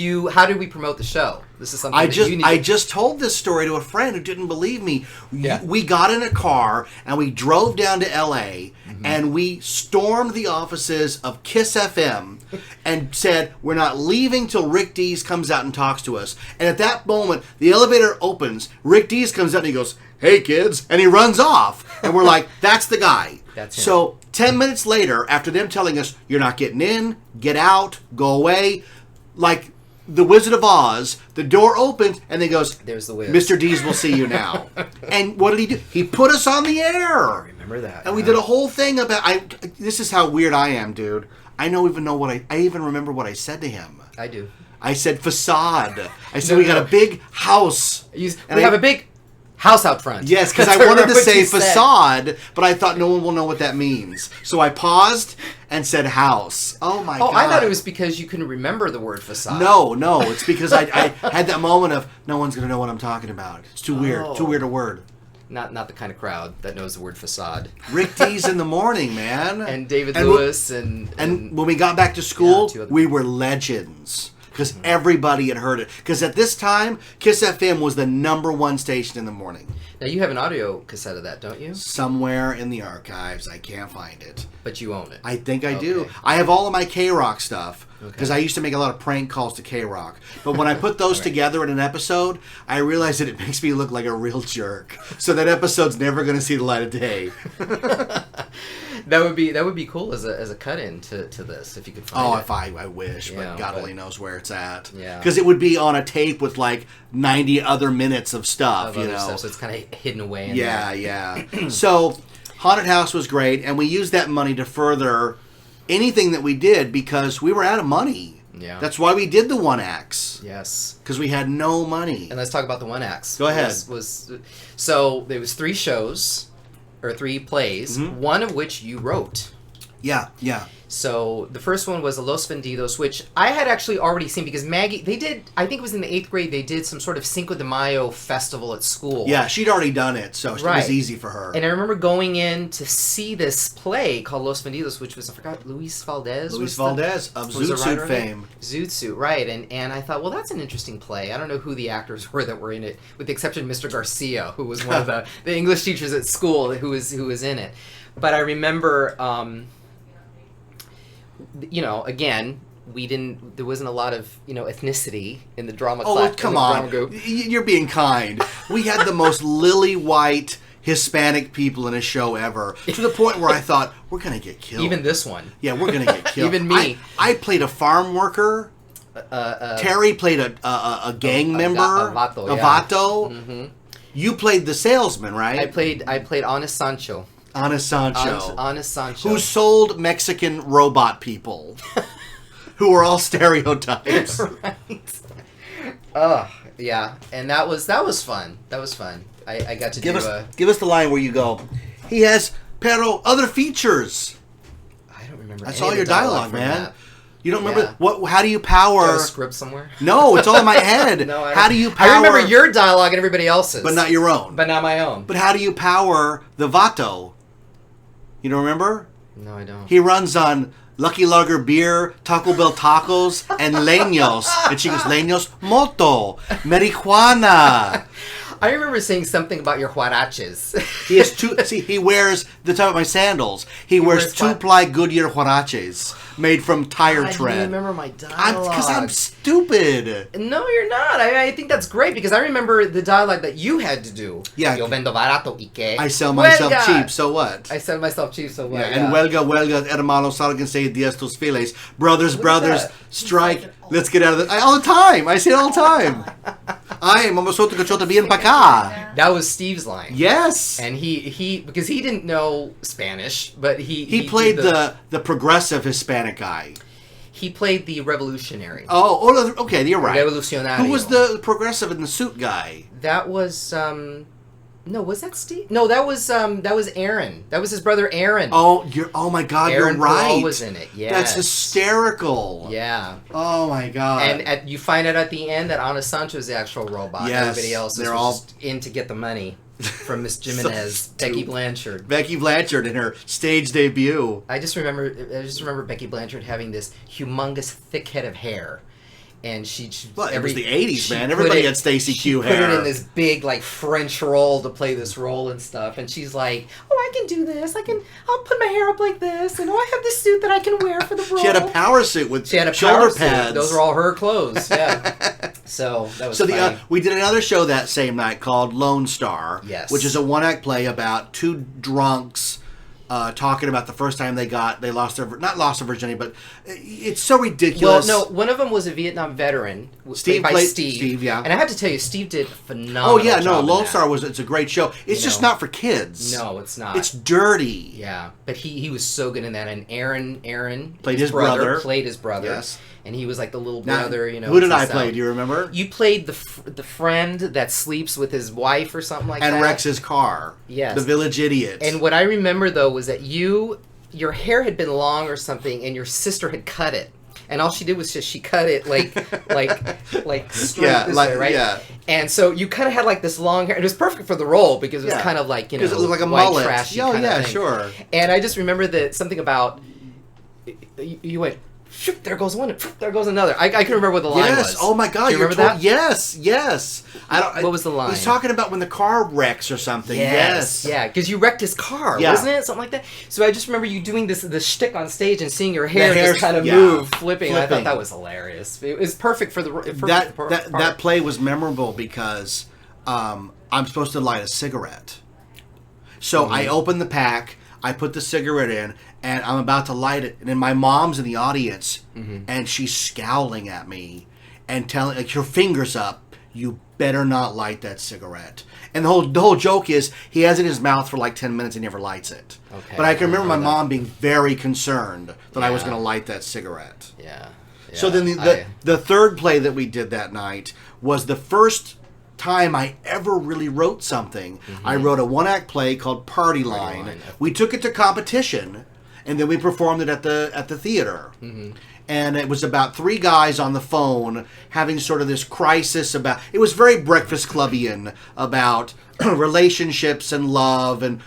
we promote the show? This is something I just told this story to a friend who didn't believe me. Yeah. We got in a car and we drove down to LA and we stormed the offices of Kiss FM and said, we're not leaving till Rick Dees comes out and talks to us. And at that moment, the elevator opens, Rick Dees comes out and he goes, "Hey kids," and he runs off. And we're like, that's the guy. That's him. So 10 minutes later, after them telling us, you're not getting in, get out, go away, like the Wizard of Oz, the door opens and he goes, "There's the Wiz. Mr. Dees will see you now." And what did he do? He put us on the air. I remember that. And we did a whole thing about, this is how weird I am, dude. I even remember what I said to him. I do. I said facade. I said, we got a big house. We have a big house out front. Yes, because I wanted to say facade, but I thought no one will know what that means. So I paused and said house. Oh my God. Oh, I thought it was because you couldn't remember the word facade. No, it's because I had that moment of no one's going to know what I'm talking about. It's too weird. Too weird a word. Not the kind of crowd that knows the word facade. Rick Dees in the morning, man. And David Lewis and when we got back to school, two other we were legends. Because everybody had heard it. Because at this time, Kiss FM was the #1 station in the morning. Now you have an audio cassette of that, don't you? Somewhere in the archives. I can't find it. But you own it. I think I do. Okay. I have all of my K-Rock stuff. Because Okay. I used to make a lot of prank calls to K-Rock. But when I put those together in an episode, I realized that it makes me look like a real jerk. So that episode's never going to see the light of day. That would be cool as a cut-in to this if you could find it. If I wish, Yeah, but God but- only knows where it's at. Yeah. Because it would be on a tape with like 90 other minutes of stuff, Of you other know. stuff, so it's kind of hidden away. In Yeah, there. yeah. So, Haunted House was great, and we used that money to further anything that we did because we were out of money. Yeah. That's why we did the one acts. Yes. Because we had no money. And let's talk about the one acts. Go ahead. So there was 3 shows or 3 plays, Mm-hmm. one of which you wrote. Yeah, yeah. So the first one was Los Vendidos, which I had actually already seen because Maggie, I think it was in the 8th grade, they did some sort of Cinco de Mayo festival at school. Yeah, she'd already done it, so it Right. was easy for her. And I remember going in to see this play called Los Vendidos, which was, I forgot, Luis Valdez? Luis was the- Valdez of was the Zoot writer Suit of it? fame. Zoot Suit, right. And I thought, well, that's an interesting play. I don't know who the actors were that were in it, with the exception of Mr. Garcia, who was one of the English teachers at school who was in it. But I remember, you know, again, there wasn't a lot of, you know, ethnicity in the drama class. Oh, come on. You're being kind. We had the most lily white Hispanic people in a show ever, to the point where I thought, we're going to get killed. Even this one. Yeah, we're going to get killed. Even me. I played a farm worker. Terry played a gang member. A vato, a yeah. vato. Mm-hmm. You played the salesman, right? I played Honest Sancho. Honest Sancho. Honest Sancho. Who sold Mexican robot people. Who were all stereotypes. Right. Yeah. And that was fun. That was fun. I got to Give us the line where you go, he has other features. I don't remember. That's any all of your the dialogue, from man. that. You don't remember Yeah. how do you Do you power have a script somewhere? No, it's all in my head. No, I how don't. do you power I remember your dialogue and everybody else's. but not your own. But not my own. But how do you power the Vato? You don't remember? No, I don't. He runs on Lucky Lager beer, Taco Bell tacos, and leños. And she goes, leños, moto, marijuana. I remember saying something about your huaraches. He has he wears the top of my sandals. He wears wears what? 2-ply Goodyear huaraches made from tire I tread. didn't remember my dialogue. Because I'm stupid. No, you're not. I think that's great because I remember the dialogue that you had to do. Yeah. Yo vendo barato y que. I sell myself Huelga. cheap, so what? I sell myself cheap, so what? Yeah, and huelga, hermanos, salgan se diez tus files. Brothers, that? strike. Let's get out of the... all the time. I say it all the time. Ay, mamosoto cachota bien pa acá. That was Steve's line. Yes. And he because he didn't know Spanish, but He played did the progressive Hispanic guy. he played the revolutionary. Oh, okay, you're right. Revolucionario. Who was the progressive in the suit guy? That was No, was that Steve? No, that was Aaron. That was his brother Aaron. Oh, my God, Aaron you're right. Paul was in it. Yes. That's hysterical. Yeah. Oh my God. And you find out at the end that Ana Sancho is the actual robot. Yes, Everybody else is just in to get the money from Miss Jimenez, Becky Blanchard. Becky Blanchard in her stage debut. I just remember Becky Blanchard having this humongous thick head of hair. And well, it was the 80s, man. Everybody had Stacey Q hair. She put it in this big, like, French roll to play this role and stuff. And she's like, oh, I can do this. I'll put my hair up like this. And I have this suit that I can wear for the role. She had a power suit with shoulder pads. Those were all her clothes, yeah. So, that was funny. We did another show that same night called Lone Star. Yes. Which is a one-act play about two drunks talking about the first time they lost their virginity, but it's so ridiculous. Well, no, one of them was a Vietnam veteran, Steve played by Steve. Steve, yeah. And I have to tell you, Steve did a phenomenal job. Oh yeah, Lone Star it's a great show. It's just not for kids. No, it's not. It's dirty. Yeah, but he was so good in that. And Aaron played his brother. Yes. And he was like the little brother, Who did I play? Do you remember? You played the friend that sleeps with his wife or something like that. And wrecks his car. Yes. The village idiot. And what I remember, though, was that your hair had been long or something, and your sister had cut it. And all she did was she cut it like straight this way, right? Yeah. And so you kind of had like this long hair. It was perfect for the role because it was kind of like, because it looked like a white mullet. trashy kind of thing. Sure. And I just remember that something about you went, shoot, there goes one, there goes another. I can remember what the line was. Yes. Oh my God. Do you remember that? Yes. What was the line? He's talking about when the car wrecks or something. Yes. Yeah, because you wrecked his car, wasn't it? Something like that. So I just remember you doing this shtick on stage and seeing your hair just kind of move, flipping. I thought that was hilarious. It was perfect for the part. That play was memorable because I'm supposed to light a cigarette. So I open the pack, I put the cigarette in, and I'm about to light it, and then my mom's in the audience, and she's scowling at me and telling, like, her fingers up, you better not light that cigarette. And the whole joke is he has it in his mouth for like 10 minutes and never lights it. Okay, but I can remember my mom being very concerned that I was going to light that cigarette. Yeah. So then the third play that we did that night was the first time I ever really wrote something. I wrote a one-act play called Party Line. We took it to competition, and then we performed it at the theater. And it was about three guys on the phone having sort of this crisis about... It was very Breakfast Clubbian about relationships and love, and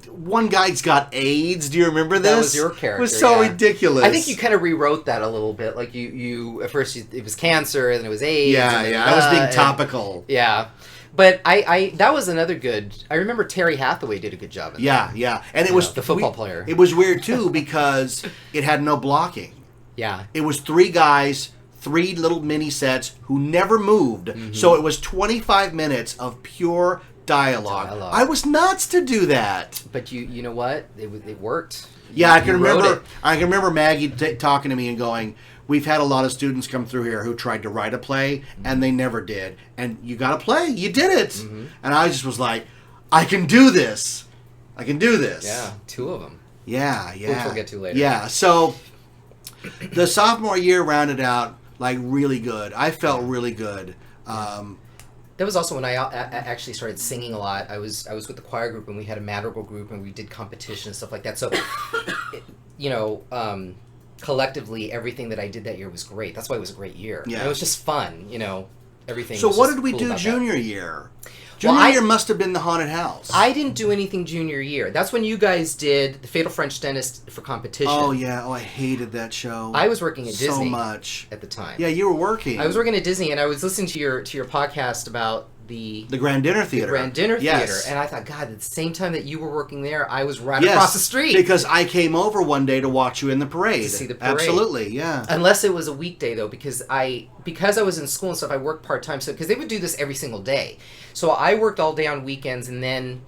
one guy's got AIDS. Do you remember this? That was your character. It was so ridiculous. I think you kind of rewrote that a little bit. Like you at first it was cancer, and then it was AIDS. Yeah. I was being topical. Yeah. But I that was another good... I remember Terry Hathaway did a good job in that. Yeah. And it was... the football player. It was weird, too, because it had no blocking. Yeah. It was three guys, three little mini sets who never moved. So it was 25 minutes of pure dialogue. I was nuts to do that. But you know what? It worked. Yeah, I can remember Maggie talking to me and going, we've had a lot of students come through here who tried to write a play, and they never did. And you got to play. You did it. And I just was like, I can do this. Yeah, two of them. Yeah. Which we'll get to later. Yeah, so the sophomore year rounded out like really good. I felt really good. That was also when I actually started singing a lot. I was with the choir group, and we had a madrigal group, and we did competition and stuff like that. So, collectively, everything that I did that year was great. That's why it was a great year. Yeah. And it was just fun, everything. So was what just did we cool do about junior that. year? Junior year must have been the haunted house. I didn't do anything junior year. That's when you guys did the Fatal French Dentist for competition. Oh, yeah. Oh, I hated that show. I was working at Disney so much at the time. Yeah, you were working. I was working at Disney, and I was listening to your podcast about the Grand Dinner Theater. The Grand Dinner Theater. And I thought, God, at the same time that you were working there, I was right across the street. Because I came over one day to watch you in the parade. To see the parade. Absolutely, yeah. Unless it was a weekday, though, because I was in school and stuff, I worked part-time. So because they would do this every single day. So I worked all day on weekends, and then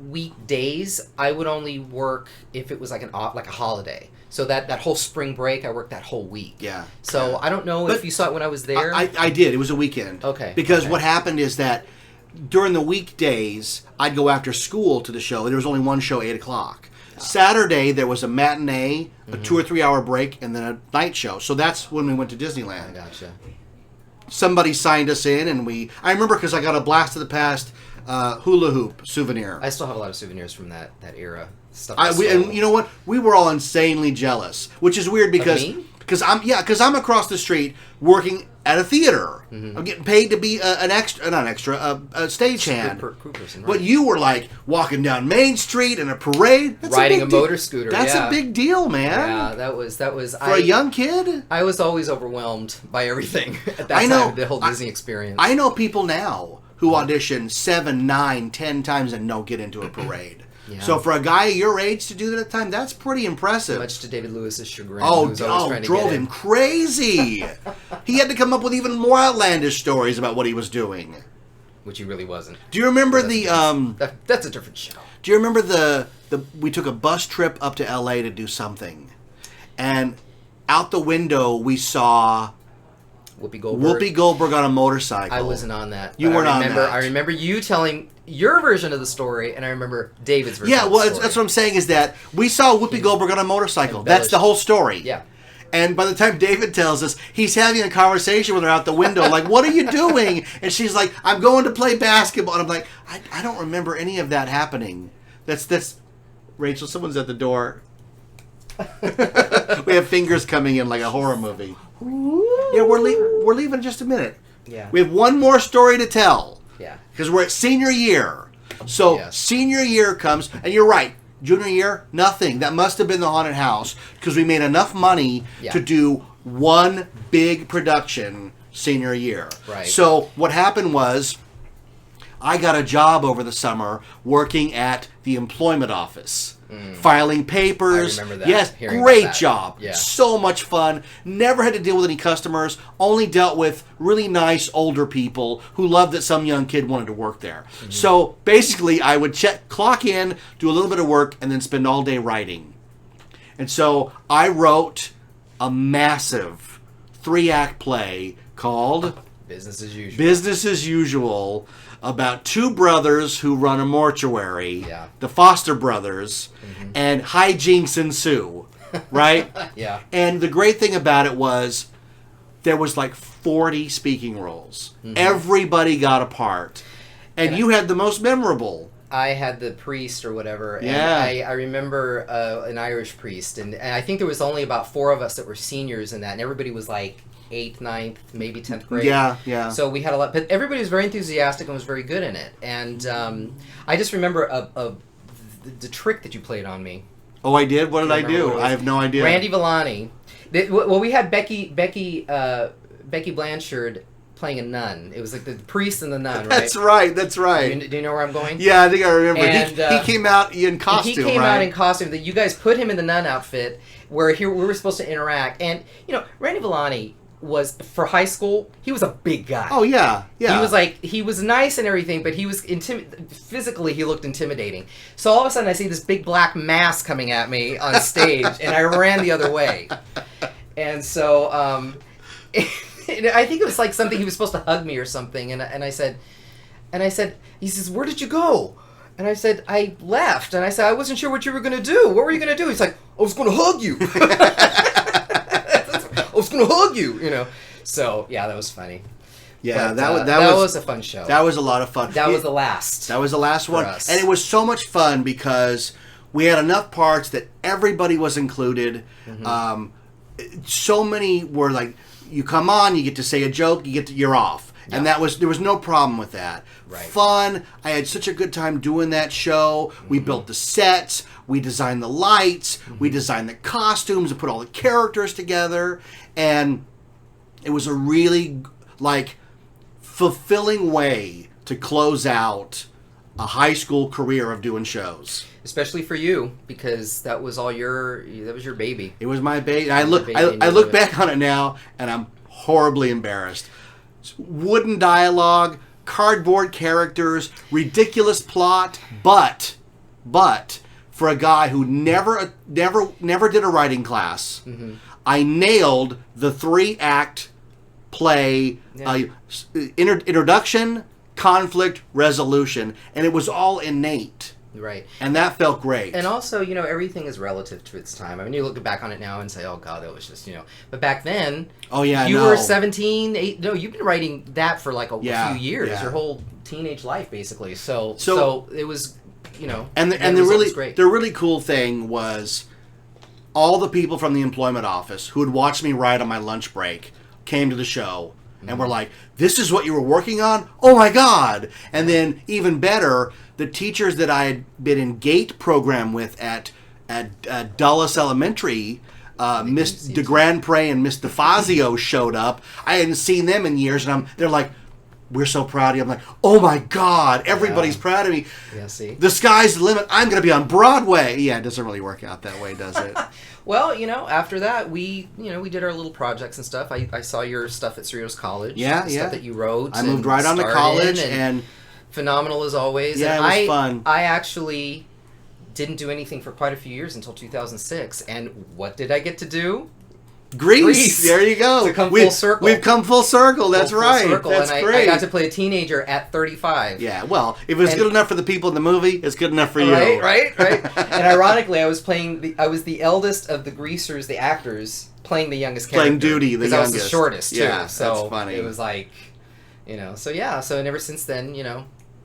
weekdays, I would only work if it was like a holiday. So that whole spring break, I worked that whole week. Yeah. So I don't know if you saw it when I was there. I did. It was a weekend. Okay. Because what happened is that during the weekdays, I'd go after school to the show. There was only one show, 8 o'clock. Saturday, there was a matinee, a 2 or 3 hour break, and then a night show. So that's when we went to Disneyland. I gotcha. Somebody signed us in, and I remember because I got a blast of the past hula hoop souvenir. I still have a lot of souvenirs from that era. Stuff. And you know what? We were all insanely jealous, which is weird because I'm across the street working at a theater. I'm getting paid to be a stagehand. Person, right. But you were like walking down Main Street in a parade, riding a motor scooter. That's a big deal, man. Yeah, that was for a young kid. I was always overwhelmed by everything at that time. The whole Disney experience. I know people now who audition 7, 9, 10 times and don't get into a parade. Yeah. So for a guy your age to do that at the time, that's pretty impressive. Much to David Lewis's chagrin. Drove him crazy. He had to come up with even more outlandish stories about what he was doing. Which he really wasn't. Do you remember that's a different show. Do you remember we took a bus trip up to L.A. to do something, and out the window we saw Whoopi Goldberg on a motorcycle. I wasn't on that. You weren't on that. I remember you telling your version of the story, and I remember David's version. Yeah, well, that's what I'm saying is that we saw Whoopi Goldberg on a motorcycle. That's the whole story. Yeah. And by the time David tells us, he's having a conversation with her out the window, like, what are you doing? And she's like, I'm going to play basketball. And I'm like, I don't remember any of that happening. That's Rachel, someone's at the door. We have fingers coming in like a horror movie. Yeah, we're leaving in just a minute. Yeah. We have one more story to tell. Yeah. Because we're at senior year. So senior year comes, and you're right. Junior year, nothing. That must have been the haunted house because we made enough money to do one big production senior year. Right. So what happened was I got a job over the summer working at the employment office. Filing papers. I remember that. Yes, great job. Yeah. So much fun. Never had to deal with any customers. Only dealt with really nice older people who loved that some young kid wanted to work there. So basically, I would clock in, do a little bit of work, and then spend all day writing. And so I wrote a massive 3-act play called Business as Usual. Business as Usual, about two brothers who run a mortuary, the Foster brothers, and hijinks ensue, right? Yeah. And the great thing about it was there was like 40 speaking roles. Everybody got a part. And you had the most memorable. I had the priest or whatever. And Yeah. I remember an Irish priest. And I think there was only about 4 of us that were seniors in that. And everybody was like 8th, 9th, maybe 10th grade. Yeah. So we had a lot. But everybody was very enthusiastic and was very good in it. And I just remember the trick that you played on me. Oh, I did? What did I do? I have no idea. Randy Villani. Well, we had Becky Blanchard playing a nun. It was like the priest and the nun, right? That's right. Do you know where I'm going? Yeah, I think I remember. And, he came out in costume, He came out in costume. That you guys put him in the nun outfit where we were supposed to interact. And, Randy Villani was, for high school, he was a big guy. Oh, yeah. He was nice and everything, but he was physically he looked intimidating. So all of a sudden I see this big black mass coming at me on stage, and I ran the other way. And so I think it was like something he was supposed to hug me or something, and I said, he says, "Where did you go?" And I said, "I left." And I said, "I wasn't sure what you were going to do. What were you going to do?" He's like, "I was going to hug you." I was going to hug you, So, yeah, that was funny. Yeah, but, that was a fun show. That was a lot of fun. That was the last. That was the last one. Us. And it was so much fun because we had enough parts that everybody was included. So many were like, you come on, you get to say a joke, you're off. Yeah. And there was no problem with that. Right. Fun. I had such a good time doing that show. We built the sets. We designed the lights. We designed the costumes and put all the characters together. And it was a really, fulfilling way to close out a high school career of doing shows. Especially for you, because that was your baby. It was my baby. I look back on it now, and I'm horribly embarrassed. Wooden dialogue, cardboard characters, ridiculous plot, but for a guy who never did a writing class, I nailed the 3-act play, introduction, conflict, resolution, and it was all innate. Right. And that felt great. And also, everything is relative to its time. I mean, you look back on it now and say, oh, God, that was just, But back then, you were 17, you've been writing that for like a few years, your whole teenage life, basically. So it was, And the really cool thing was all the people from the employment office who would watch me write on my lunch break came to the show and were like, this is what you were working on? Oh, my God. And then even better, the teachers that I had been in GATE program with at Dulles Elementary, Miss DeGrandpre and Miss DeFazio showed up. I hadn't seen them in years, and they're like, we're so proud of you. I'm like, oh my God, everybody's proud of me. Yeah, see? The sky's the limit. I'm going to be on Broadway. Yeah, it doesn't really work out that way, does it? Well, after that, we did our little projects and stuff. I saw your stuff at Cerritos College. Yeah, stuff that you wrote. I moved right on to college, and phenomenal as always. Yeah, and it was fun. I actually didn't do anything for quite a few years until 2006. And what did I get to do? Grease. There you go. To come full circle. We've come full circle. That's right. Circle. That's and great. I got to play a teenager at 35. Yeah, well, if it was good enough for the people in the movie, it's good enough for you. Right. And ironically, I was the eldest of the Greasers, the actors, playing the youngest character. Playing Duty, the youngest. Because I was the shortest, too. Yeah, so that's funny. It was like, so yeah. So and ever since then,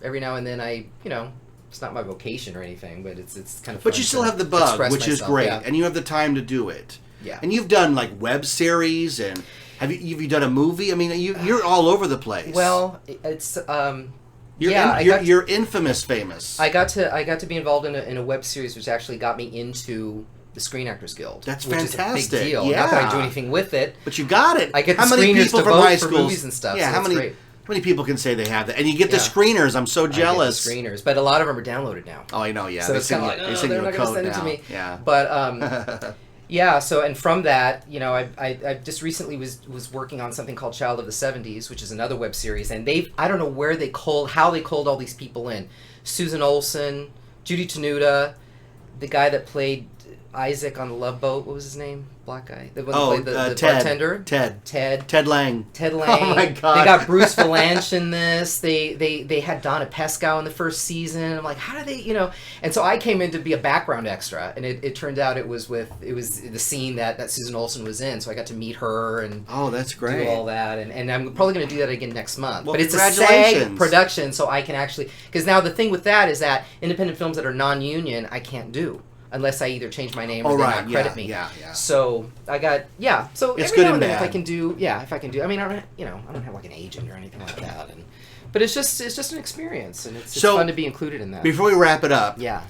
every now and then I, it's not my vocation or anything, but it's kind of fun. But you still have the bug, which is great. Yeah. And you have the time to do it. Yeah. And you've done like web series, and have you done a movie? I mean, you're all over the place. Well, it's you're infamous famous. I got to be involved in a web series which actually got me into the Screen Actors Guild. That's which fantastic. Is a big deal. Yeah. Not that I do anything with it, but you got it. I get the how many screeners people to from vote high for schools? movies and stuff. Yeah, so how many people can say they have that? And you get the screeners. I'm so jealous. I get the screeners, but a lot of them are downloaded now. Oh, I know. Yeah, so it's kind of like, they're not going to send it to me. Yeah, but yeah. So and from that, I just recently was working on something called Child of the 70s, which is another web series, and I don't know how they called all these people in. Susan Olsen, Judy Tenuta, the guy that played Isaac on the Love Boat. What was his name? Black guy. The one that played the Ted. bartender. Ted Lang. Ted Lang. Oh my God. They got Bruce Valanche in this. They had Donna Pescow in the first season. I'm like, how do they, And so I came in to be a background extra, and it turned out it was the scene that Susan Olsen was in. So I got to meet her and that's great. Do all that, and I'm probably going to do that again next month. Well, but it's a SAG production, so I can actually, because now the thing with that is that independent films that are non-union I can't do. Unless I either change my name or they not credit me. Yeah. So I got So it's every good now and then bad. if I can do. I mean, I don't have like an agent or anything like that. But it's just an experience, and it's fun to be included in that. Before we wrap it up, yeah,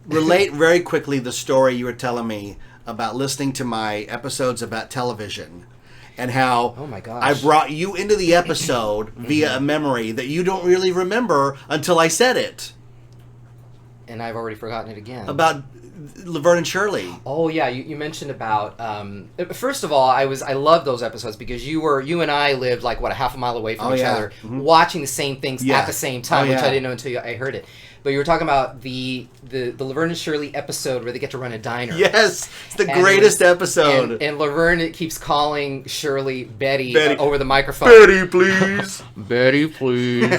relate very quickly the story you were telling me about listening to my episodes about television. And how oh my gosh. I brought you into the episode via a memory that you don't really remember until I said it. And I've already forgotten it again. About Laverne and Shirley. Oh yeah, you mentioned about. First of all, I love those episodes because you and I lived like a half a mile away from each other, watching the same things at the same time, which I didn't know until I heard it. But you were talking about the Laverne and Shirley episode where they get to run a diner. Yes, it's the greatest episode. And Laverne keeps calling Shirley Betty. Over the microphone. Betty, please. Betty, please.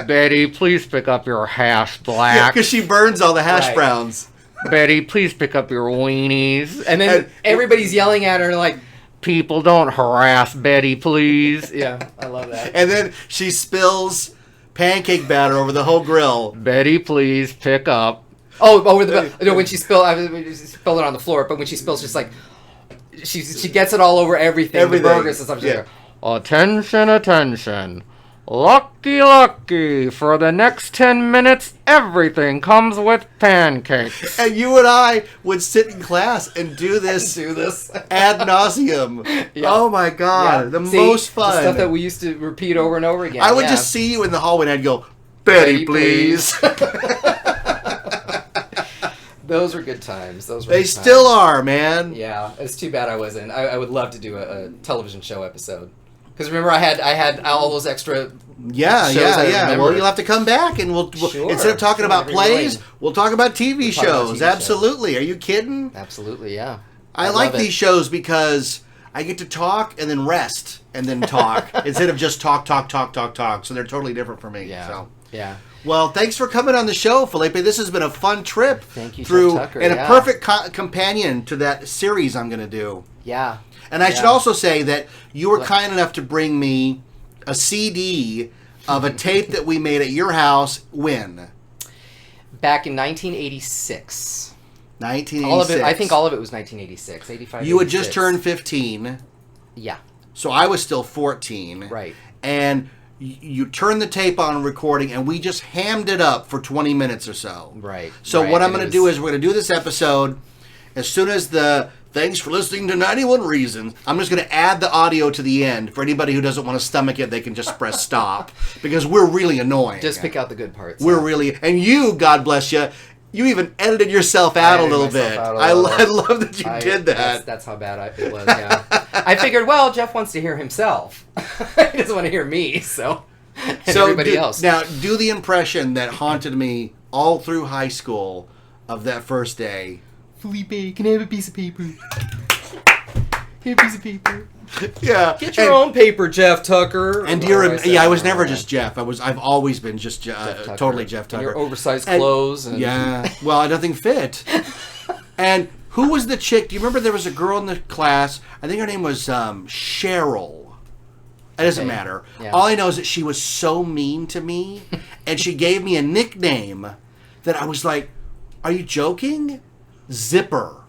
Betty, please pick up your hash black. Because she burns all the hash browns. Betty, please pick up your weenies. And then everybody's yelling at her like, people don't harass Betty, please. Yeah, I love that. And then she spills pancake batter over the whole grill. Betty, please pick up. When she spilled it on the floor, but when she spills, just like she gets it all over everything. The burgers and stuff. Yeah. Attention, attention. Lucky, for the next 10 minutes, everything comes with pancakes. And you and I would sit in class and do this ad nauseum. Yeah. Oh my God, most fun. The stuff that we used to repeat over and over again. I would just see you in the hallway and I'd go, Betty, please. Those were good times. They still are, man. Yeah, it's too bad I wasn't. I would love to do a television show episode. Because remember, I had all those extra shows. Yeah. Well, you'll have to come back, and we'll instead of talking about plays, we'll talk about TV shows. Absolutely. Are you kidding? Absolutely, yeah. I like these shows because I get to talk and then rest and then talk instead of just talk. So they're totally different for me. Yeah. So. Yeah. Well, thanks for coming on the show, Felipe. This has been a fun trip. Thank you, through, Jeff Tucker. and a perfect companion to that series I'm going to do. Yeah. And I should also say that you were kind enough to bring me a CD of a tape that we made at your house when? Back in 1986. 1986. All of it. I think all of it was 1986, 85. You had just turned 15. Yeah. So I was still 14. Right. And you turned the tape on recording, and we just hammed it up for 20 minutes or so. Right. So right. what I'm going to do is we're going to do this episode as soon as the thanks for listening to 91 Reasons. I'm just going to add the audio to the end. For anybody who doesn't want to stomach it, they can just press stop because we're really annoying. Just pick out the good parts. We're really, and you, God bless you, you even edited yourself out a little bit. I love that you did that. That's how bad it was, yeah. I figured, well, Jeff wants to hear himself. He doesn't want to hear me, so everybody else. Now, do the impression that haunted me all through high school of that first day. Felipe, can I have a piece of paper? Here, a piece of paper. Yeah. Get your own paper, Jeff Tucker. And I was never just Jeff. I've always been just totally Jeff Tucker. And your oversized clothes. And yeah. Well, nothing fit. And who was the chick? Do you remember there was a girl in the class? I think her name was Cheryl. It doesn't matter. Yeah. All I know is that she was so mean to me, and she gave me a nickname that I was like, "Are you joking?" Zipper.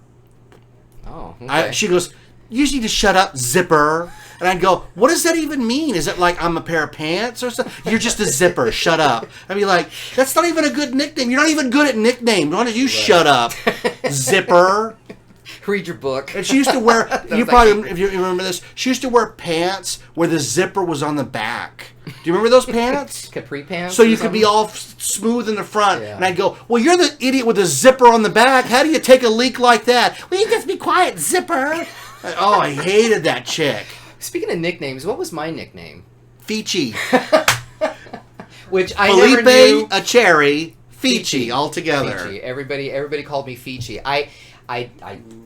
Oh. Okay. She goes, "You need to shut up, Zipper." And I'd go, "What does that even mean? Is it like I'm a pair of pants or something? You're just a zipper. Shut up." I'd be like, "That's not even a good nickname. You're not even good at nicknames. Why don't you shut up, Zipper?" Read your book. And she used to wear, if you remember this, she used to wear pants where the zipper was on the back. Do you remember those pants? Capri pants? So you could be all smooth in the front. Yeah. And I'd go, "Well, you're the idiot with the zipper on the back. How do you take a leak like that?" "Will you just be quiet, Zipper?" Oh, I hated that chick. Speaking of nicknames, what was my nickname? Fichi. Which I Felipe, never knew. a cherry, Fichi, all together. Fichi. Everybody called me Fichi. I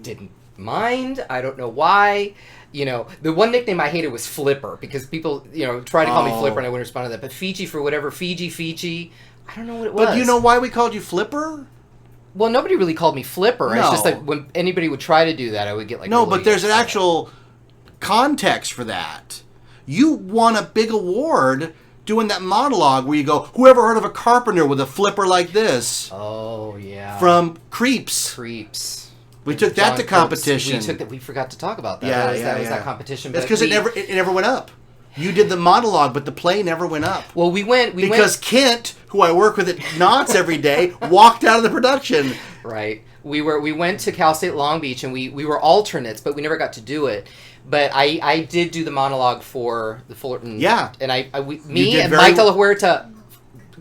didn't mind. I don't know why. You know, the one nickname I hated was Flipper because people, tried to call me Flipper and I wouldn't respond to that. But Fiji for whatever, Fiji, I don't know what it was. But do you know why we called you Flipper? Well, nobody really called me Flipper. No. It's just that when anybody would try to do that, I would get like No, really but there's an upset. actual context for that. You won a big award doing that monologue where you go, "Whoever heard of a carpenter with a flipper like this?" Oh, yeah. From Creeps. We took that to competition. We forgot to talk about that. Yeah, that was that competition. That's because it never went up. You did the monologue, but the play never went up. Well, we went because Kent, who I work with at Knott's every day, walked out of the production. Right. We went to Cal State Long Beach and we were alternates, but we never got to do it. But I did do the monologue for the Fullerton. Yeah. And me and Mike De La Huerta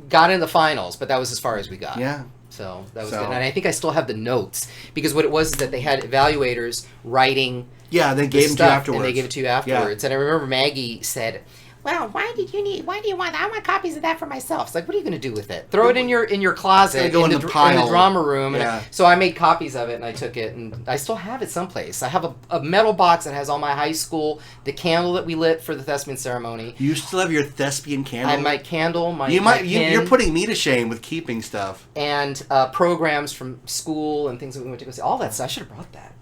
got in the finals, but that was as far as we got. Yeah. So that was good. And I think I still have the notes because what it was is that they had evaluators writing. Yeah, they gave them to you afterwards. And they gave it to you afterwards. Yeah. And I remember Maggie said, "Well, why do you want that? I want copies of that for myself." It's like, what are you going to do with it? Throw it in your closet go in the pile. in the drama room. Yeah. So I made copies of it and I took it and I still have it someplace. I have a metal box that has all my high school, the candle that we lit for the thespian ceremony. You still have your thespian candle? I have my candle, my pin, you're putting me to shame with keeping stuff. And programs from school and things that we went to go see. All that stuff. I should have brought that.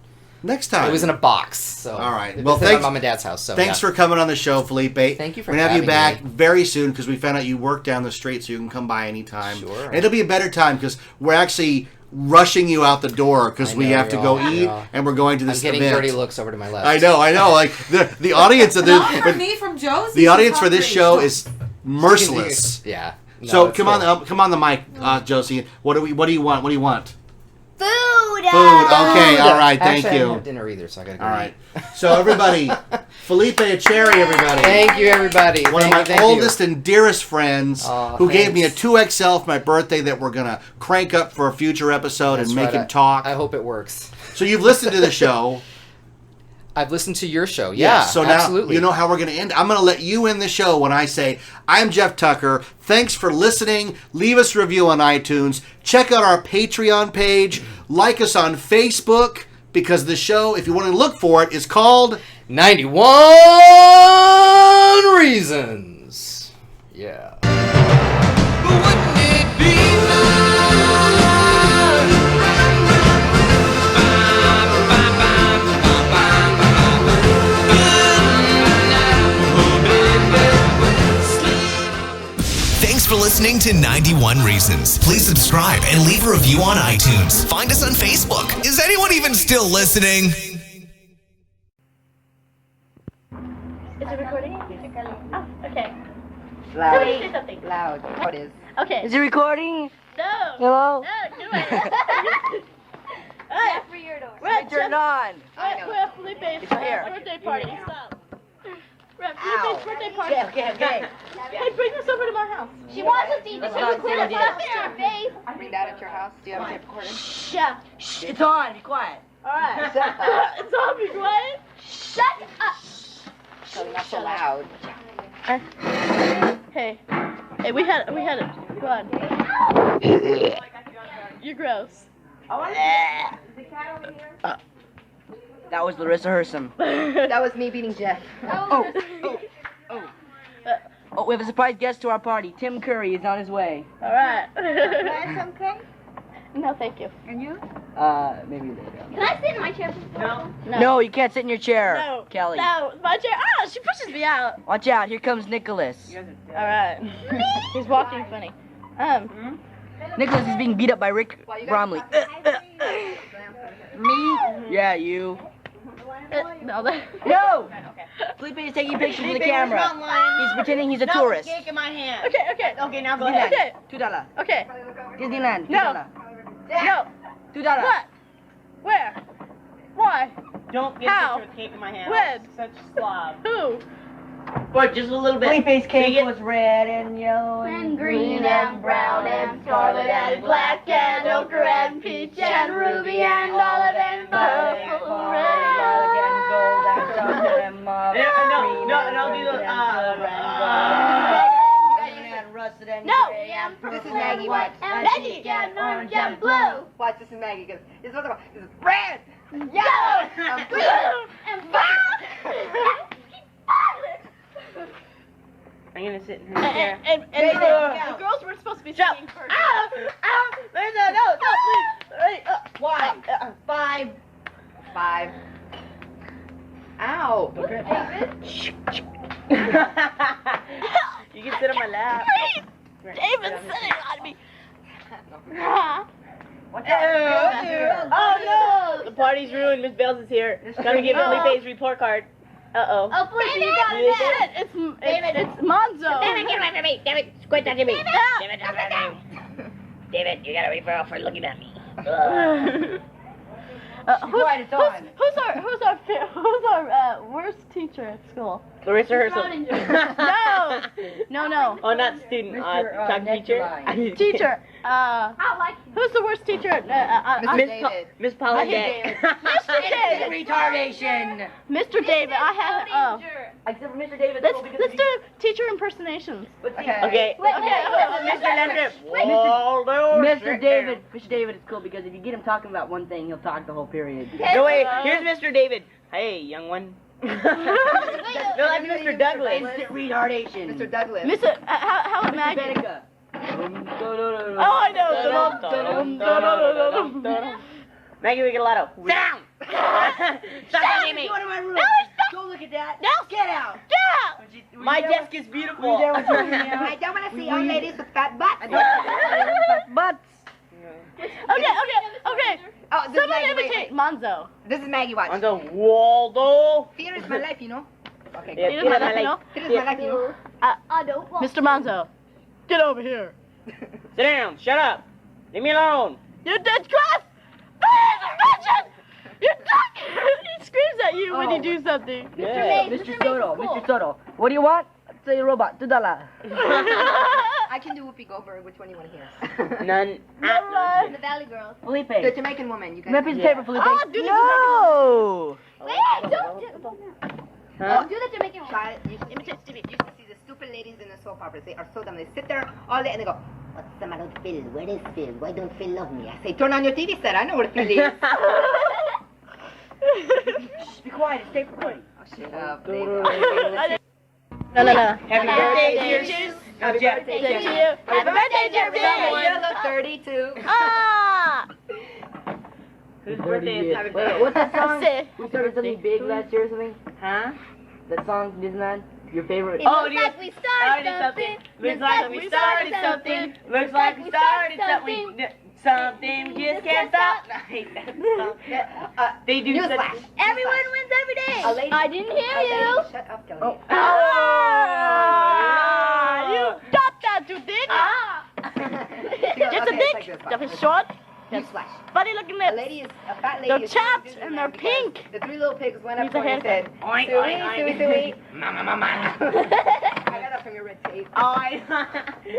Next time. It was in a box. So all right. Well, thanks. At my mom and dad's house. So thanks for coming on the show, Felipe. Thank you for having me. We're gonna have you back me. very soon because we found out you work down the street, so you can come by anytime. Sure. And it'll be a better time because we're actually rushing you out the door because we have to go eat, and we're going to this event. I'm getting dirty looks over to my left. I know. Like the audience of Not for me, from Josie. the audience for this show is merciless. Yeah. No, So come on the mic, Josie. What do you want? Food! Okay, all right, thank Actually, I you. didn't have dinner either, so I gotta go. All right. So everybody, Felipe a cherry, everybody. Thank you, everybody. One of my oldest and dearest friends who gave me a thanks. 2XL for my birthday that we're going to crank up for a future episode and make him talk. I hope it works. So you've listened to the show. I've listened to your show. Yeah, So absolutely. now you know how we're going to end. I'm going to let you end the show when I say, "I'm Jeff Tucker. Thanks for listening. Leave us a review on iTunes. Check out our Patreon page. Like us on Facebook because the show, if you want to look for it, is called 91 Reasons. Yeah. listening to 91 Reasons. Please subscribe and leave a review on iTunes. Find us on Facebook. Is anyone even still listening? Is it recording? Oh, okay. Somebody say something. Loud. What is? Okay. Is it recording? No. Hello? No, do it. Alright. We're at Turn on. We're at Felipe's here. birthday party. Stop. We're at Felipe's birthday party. Okay. Hey, bring this over to my house. She wants us to eat the not cookie good with idea. her face. Bring that at your house. Do you have a tape recorder? Yeah. Shh, it's on. Be quiet. Alright. It's on, be quiet. Shut up. So not so loud. Hey. Hey, we had it. Go on. You're gross. That was Larissa Hersom. That was me beating Jeff. Oh, we have a surprise guest to our party. Tim Curry is on his way. Alright. Some cake? No, thank you. And you? Maybe later. Can I sit in my chair? No. No, you can't sit in your chair, No. Kelly. No, my chair. Ah, she pushes me out. Watch out, here comes Nicholas. Alright. He's walking funny. Nicholas is being beat up by Rick Bromley. Me? Yeah, you. No, that. No! Felipe is taking pictures with the camera. He's pretending he's a tourist. Cake in my hand. Okay. Okay, now go ahead. Okay. $2. Okay. Disneyland. $2. No. No. $2. What? Where? Why? Don't get How? such a cake in my hand. When? Such a slob. Who? But just a little bit. Felipe's cake Big it. was red and yellow And green and brown and scarlet and black and ochre and peach and ruby and olive and purple and red. gold and chocolate and mauve. No, and I'll do the, and rusted and No. gray and purple. This is Maggie White. And Maggie. Maggie and orange and blue. Watch, this is Maggie. This is red. Yellow and blue and brown. I'm gonna sit in her chair. And the girls were supposed to be singing first. No, please. Why? 5. 5. Ow. You can sit on my lap. David's sitting on me. Oh no! The party's ruined. Miss Bales is here. Gotta give Felipe's report card. Uh-oh. Oh, please, you got it. It's Monzo. Get away from me! David, quit touching me! Yeah. David, don't touch me! David, you got a referral for looking at me. Who's our worst teacher at school? Larissa Herschel. No. Oh, not student. Talk teacher. Teacher. I like you. Who's the worst teacher? Miss Paula I hate Day. Mr. David. Retardation. Mr. David. I have. Except for Mr. David. Let's do teacher impersonations. Okay. Okay. Mr. Landrip. Waldo. Mr. David. Mr. David is cool because if you get him talking about one thing, he'll talk the whole period. No, wait. Here's Mr. David. Hey, young one. No, that's Mr. Douglas. Instant retardation. Mr. Douglas. Mr. How Mr. Maggie? Benica. Oh, I know. Maggie Wigalotto. Sit down. Stop touching me. Go look at that. No. Get out. Yeah. My desk is beautiful. I don't want to see old ladies with fat butts. Butts. Okay. Oh, this is Someone Maggie. Wait, imitate Monzo. This is Maggie. Watch. On the Waldo. Fear is my life, you know. Okay. Yeah, You get know out my of my life, life. Fear is my life, you know. I don't want Mr. Monzo, get over here. Sit down. Shut up. Leave me alone. You dead class! Bitch! You're stuck! He screams at you when you do something. Yeah. Mr. Soto. Mr. Soto. What do you want? Say robot. $2. I can do Whoopi Goldberg. Which one you want to hear? None. the Valley Girls. Felipe. The Jamaican woman. You guys. Give me a piece of paper, Felipe. Oh, do the No! Wait, don't do Huh? do the Jamaican one. Child, you should see the stupid ladies in the soap operas. They are so dumb. They sit there all day and they go, "What's the matter with Phil? Where is Phil? Why don't Phil love me?" I say, "Turn on your TV set. I know where Phil is." Shh, be quiet. It's tape recording. Oh, shut up. No. Happy birthday, dear. Happy birthday to you. Happy birthday, dear Yellow 32. Ah! Whose birthday is happy Wait, what's that song? Say. We started something big last year or something? Huh? That song, Disneyland? Your favorite. It looks like we started something. Looks like we started something. Looks like we started something. Something we just can't stop. I hate that song. They do such. Everyone wins every day. I didn't hear you. Shut up, Kelly. You got that, you did. Just a dick. That is short. Newsflash. Funny looking A lips. lady is a fat lady. They're is chapped confused and with they're them because pink. The three little pigs went up Needs to a her and said, Oink, "Suey, oink, suey, oink. suey." Mama, mama. I got that from your red tape. Oh,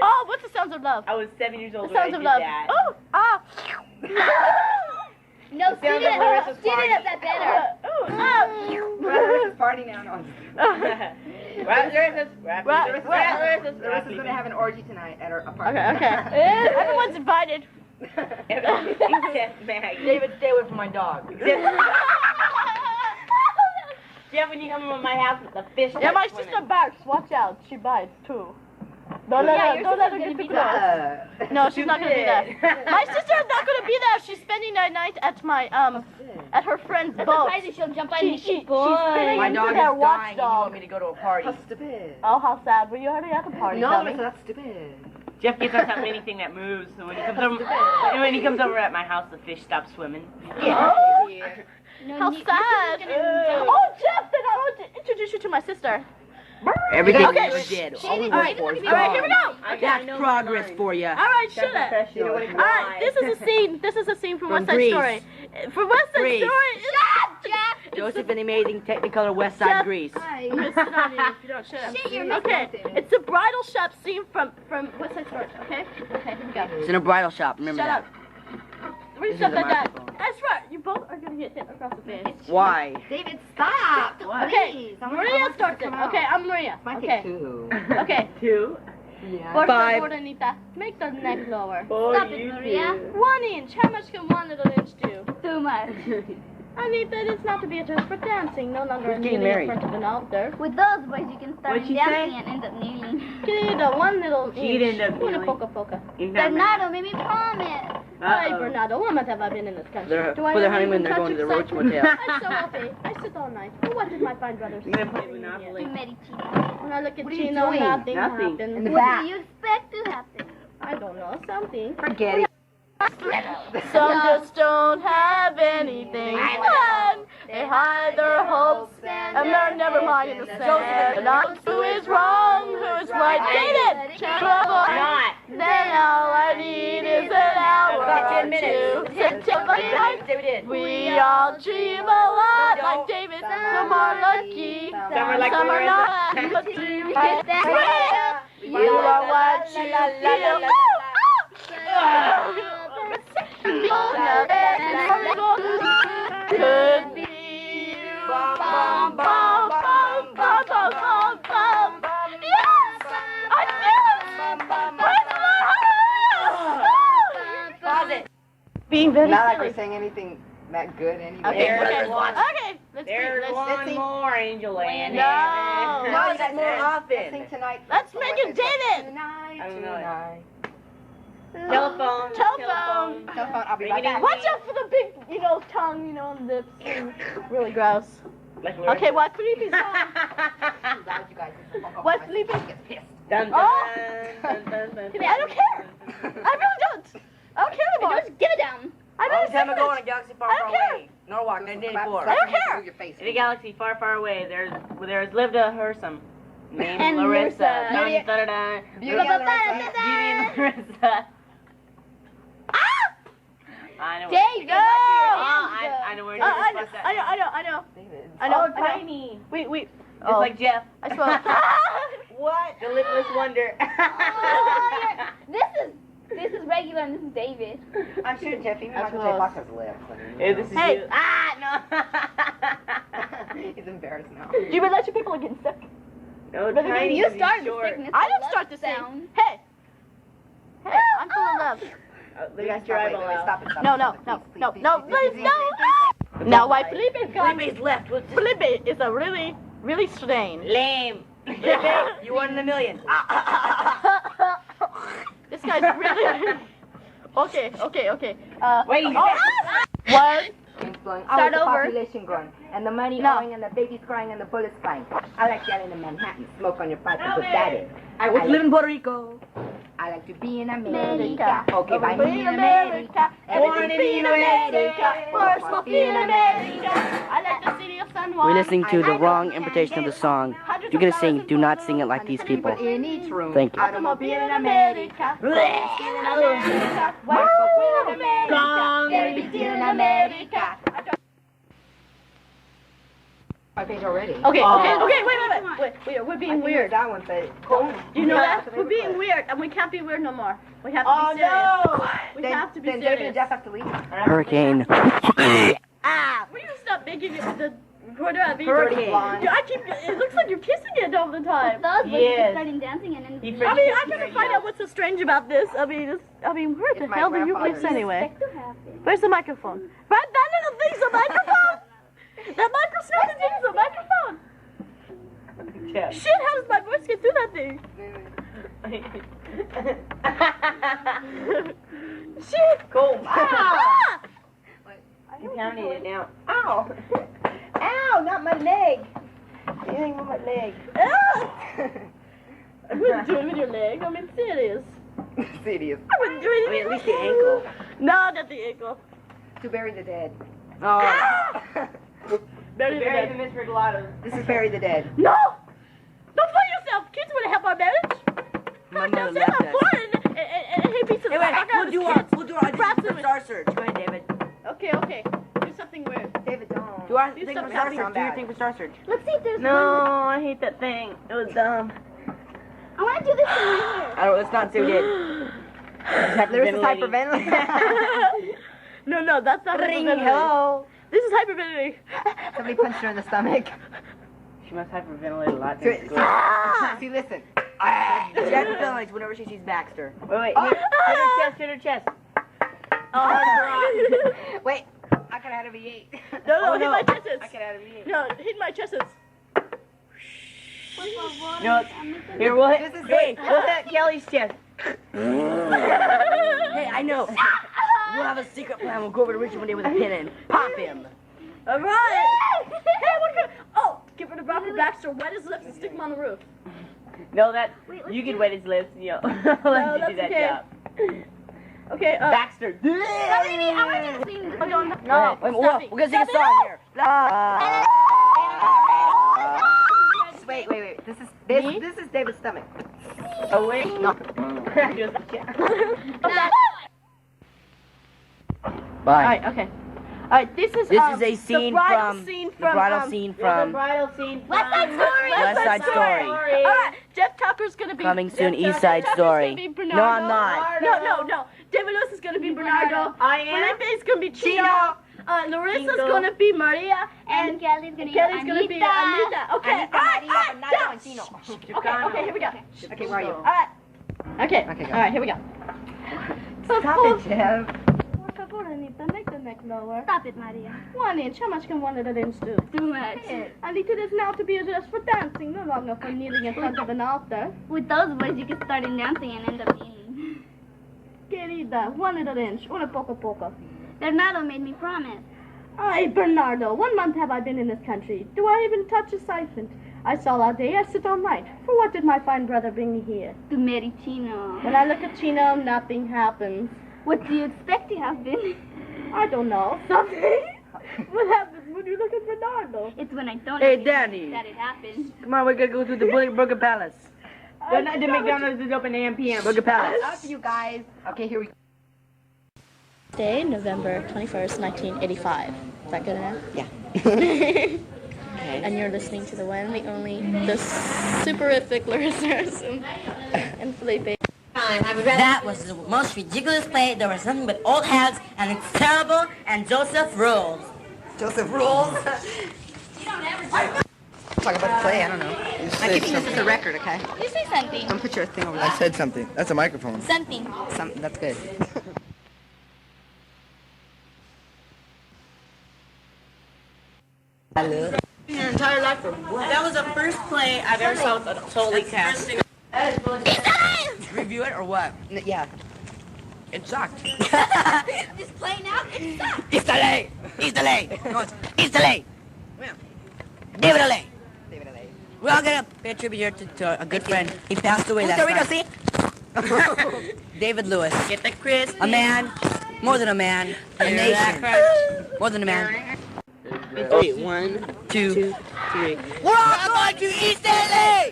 Oh, what's the sounds of love? I was 7 years old The when I sounds did of love. that. Oh, ah. No, speed it up. Speed it up that better. Ooh, ah. It's party now. No, Larissa's gonna have an orgy tonight at her apartment. Okay. Everyone's invited. Except Maggie. David, stay away from my dog. Jeff, when you come over my house, the fish. Yeah, my start sister swimming. barks. Watch out. She bites too. Don't let her get too close. No, she's not gonna be there. My sister is not gonna be there. She's spending the night at my at her friend's That's boat. surprising she'll jump on me. She's She's fitting My into dog is their dying and you want watchdog. me to go to a party. That's stupid. Oh, how sad. Were you already at the party? No, dummy? that's stupid. Jeff gets on top of anything that moves, so when he comes over, at my house, the fish stops swimming. Oh, No, how sad. Oh, Jeff, then I want to introduce you to my sister. Everything you Okay. ever did. She All we didn't worked even for is be All right, here we gone. go. That's progress for you. All right, shut it. All All right, this is a scene. This is a scene from From West Side Grease. Story. From West Side Grease. Story. Jeff. Joseph and the Amazing Technicolor West Side Jeff. Grease. I'm gonna sit on you if you don't shut up. Shit, you're Okay, it's a bridal shop scene from West Side Story. Okay, here we go. It's in a bridal shop. Remember Shut that. up. Where you This stuff is a like that? microphone. That's right. You both are gonna get hit across the face. Why? David, stop. Okay, Please. I Maria want starts to it. come out. Okay, I'm Maria. Might Okay, take two. okay. 2. Yeah. Por Five. favor, Anita, make the neck lower. Stop it, Maria. 1 inch. How much can 1 little inch do? Too much. Anita, it's not to be a dress for dancing. No longer Who's getting kneeling in married? front of an altar. With those boys, you can start What'd she dancing say? and end up kneeling. Querida, 1 little She'd inch. end up Una kneeling. poca poca. Bernardo made me promise. Hi, Bernardo. When have I been in this country? They're, Do I for their ever honeymoon, even they're touch going to the a Roach side? Motel. I'm so happy. I sit all night. But what did my fine brothers You gonna play Monopoly? You made it cheap. When I look at What are you Chino, doing? nothing Nothing. happens. In the What back. do you expect to happen? I don't know, something. Forget it. Some just don't have anything fun. They hide their hopes and they're never mind in the sand. Not who is wrong, who is right. Dated, trouble Not. Then all I need is an hour About 10 or minutes. two. David did. We all dream a lot like David. Some are lucky, Some are like some are not. But dream is real. You are what you feel. Could be you. Bum, bum, bum, bum, bum, bum, bum. Yes! I did it! Praise the Lord! Pause it. Being very Not like silly. we're saying anything that good anyway. Okay, There's okay, one. okay. Let's There's see. one see. more Angel Land. No. No, that's more Let's often. sing tonight. Let's make it David. Tonight, I don't know it. tonight. Telephone. Telephone. Telephone, I'll be right back. Watch out for the big, tongue, lips. Really gross. Like Okay, what Felipe's song? Loud, you guys. What Felipe? Dun, dun, Oh. dun, dun, dun, dun. I don't care. I really don't. I don't care anymore. Just give it down. I'm Long not time ago in a sick galaxy far, I far don't care. away. Norwalk, 1984. I don't care. Your face. In a galaxy far, far away, there's lived a person named And Larissa. Larissa. Dun, Beauty- dun, dun, dun. Beauty and Larissa. Beauty and Larissa. I know. Dave, No. I know where it is. I know. What's that? I know. David. I know. Oh, tiny. We. Just like Jeff. I suppose. What? The lipless wonder. Oh, this is regular and this is David. I'm sure Jeffy, That's Michael gross. J. Fox has lips. Hey, this is Hey. you. No. He's embarrassed now. Do you realize you people are getting sick? No, But again, tiny. You is started the short. sickness. I didn't love start the same. sound. Hey. Hey, I'm full of love. Look at your eyeball out. Stop it, stop No, it, no, stop it, no, please, no, please, no, please, please, please, no. Now, why Felipe's gone? Felipe's left. What's this? Felipe is a really, really strange. Lame. Felipe, you won in a million. This guy's really. Okay. Wait. One, going. Start the over. population growing. And the money No. owing and the babies crying and the bullets flying. I like that in Manhattan. Smoke on your pipe and put Help that me. in. I want to live in Puerto Rico. I like to be in America. America. Okay, by Born me in in America. Born Everything in free in the USA. America. First smoking in America. I like the city of San Juan. We're listening to the wrong interpretation of the song. You're gonna sing. Do not sing it like these people. in each room. Thank you. Automobile in America. Skin in America. White folk in America. Everything in America. I think already. Okay, wait, we're being weird. That one, but cool. Do you know that? We're being weird, and we can't be weird no more. We have to Oh be serious. no! We have to be Then David and serious. Jeff have to leave. Hurricane. Ah! Will you stop making it the recorder at me? Hurricane. Dude, it looks like you're kissing it all the time. Those Yes. starting dancing and then He I mean, I'm gonna find out what's so strange about this. I mean, where the my hell do you grandfather's. kiss anyway? expect to happen. Where's the microphone? Right, that little thing's a microphone. That microscopic thing is a microphone. Yeah. Shit, how does my voice get through that thing? Shit. Cool. Ah! You counted it now. Ow! Ow! Not my leg. Anything with my leg. Ah! I wouldn't do it with your leg. I mean, serious. Serious. I wouldn't do it. I mean, at least the ankle. No, not the ankle. To bury the dead. Oh. Bury the Bury the dead. Miss Rigolatos. This is bury the dead. No! Don't fool yourself. Kids want to help our marriage. My God, now mother say left I'm us. born and he beats the Hey, wait, fuck out of his kids. we'll do our Perhaps thing for it Star Search. Go ahead, David. Okay. Do something weird. David, don't. Do our Do thing for something Star else. Search. Do your thing for Star Search. Let's see if there's No, one. I hate that thing. It was dumb. I want to do this thing here. I don't. Let's not say we did. There is hyperventilating. No, that's not hyperventilating. Ringo. This is hyperventilating. Somebody punched her in the stomach. She must hyperventilate a lot See, during school. see, listen. She hyperventilates whenever she sees Baxter. Wait, hit her chest. Oh, Wait, I could have had a V8. No, hit no. my chest. I could have had a V8. No, hit my chest. No, here, we'll hit, This is hey, good. we'll hit Kelly's chest. Hey, I know. We'll have a secret plan. We'll go over to Richard one day with a pin and pop him. All right. Hey, what kind? Oh, get rid of Robert Baxter. Wet his lips and stick him on the roof. No, you can wet his lips, yo. Let you that's do that okay. job. Okay. Baxter. I want to sing this. No. Wait, we're gonna sing a song here. Wait. This is David's stomach. Oh, wait. No. Bye. Alright, okay. Alright, this is a scene the bridal from scene the bridal scene from bridal scene. West Side Story. West Side Story. Alright, Jeff Tucker's gonna be Coming soon, Jeff East Side Tucker's Story. gonna be No, Bernardo. I'm not. No. David Lewis is gonna be Bernardo. I am. Felipe's gonna be Chino. Larissa's Cinco. gonna be Maria. And Kelly's gonna Kelly's be gonna be Anita. Okay, Anita, Maria, Bernardo, and Chino. Okay, here we go. Okay, where are you? Alright. Okay, Okay, go. alright, here we go. Stop it, Jeff. Por favor, Anita, make the neck lower. Stop it, Maria. 1 inch. How much can 1 little inch do? Too much. Anita is now to be dressed for dancing, no longer for kneeling in front of an altar. With those boys, you can start in dancing and end up being. Querida, 1 little inch, una poco. Bernardo made me promise. Ay, Bernardo, 1 month have I been in this country. Do I even touch a siphon? I saw all day, I sit all night. For what did my fine brother bring me here? To marry Chino. When I look at Chino, nothing happens. What do you expect to happen? I don't know, something. What happens when you look at Bernardo? It's when I don't Hey, agree Danny. that it happens. Come on, we're gonna go to the Burger Palace. The McDonald's is open 8 p.m. Burger Palace. Up you guys. Okay, here we go. Day, November 21st, 1985. Is that good enough? Yeah. And you're listening to the one, the only, the superific Larissa and Felipe. That was the most ridiculous play. There was nothing but old hats, and it's terrible, and Joseph rules. Joseph rules. Talk about the play, I don't know. I keep this as a record, okay? You say something. Don't put your thing over I there. said something. That's a microphone. Something. That's good. Your entire life. That was the first play I've ever saw totally cast. Review it or what? Yeah. It sucked. Just play now. It sucks. East LA. East LA. No, it's East LA. David LA. We're all gonna pay a tribute here to a good friend. He passed away last night. David Lewis. Get the crisp. A man, more than a man, a nation. More than a man. Wait, 1, 2, 3. We're all going to East LA.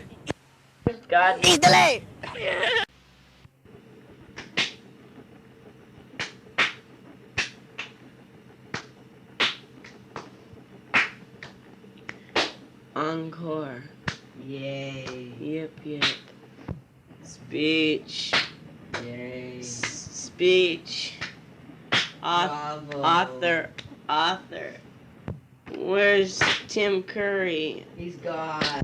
God. East LA. Encore. Yay. Yep. Speech. Yay. Speech. Author. Where's Tim Curry? He's gone.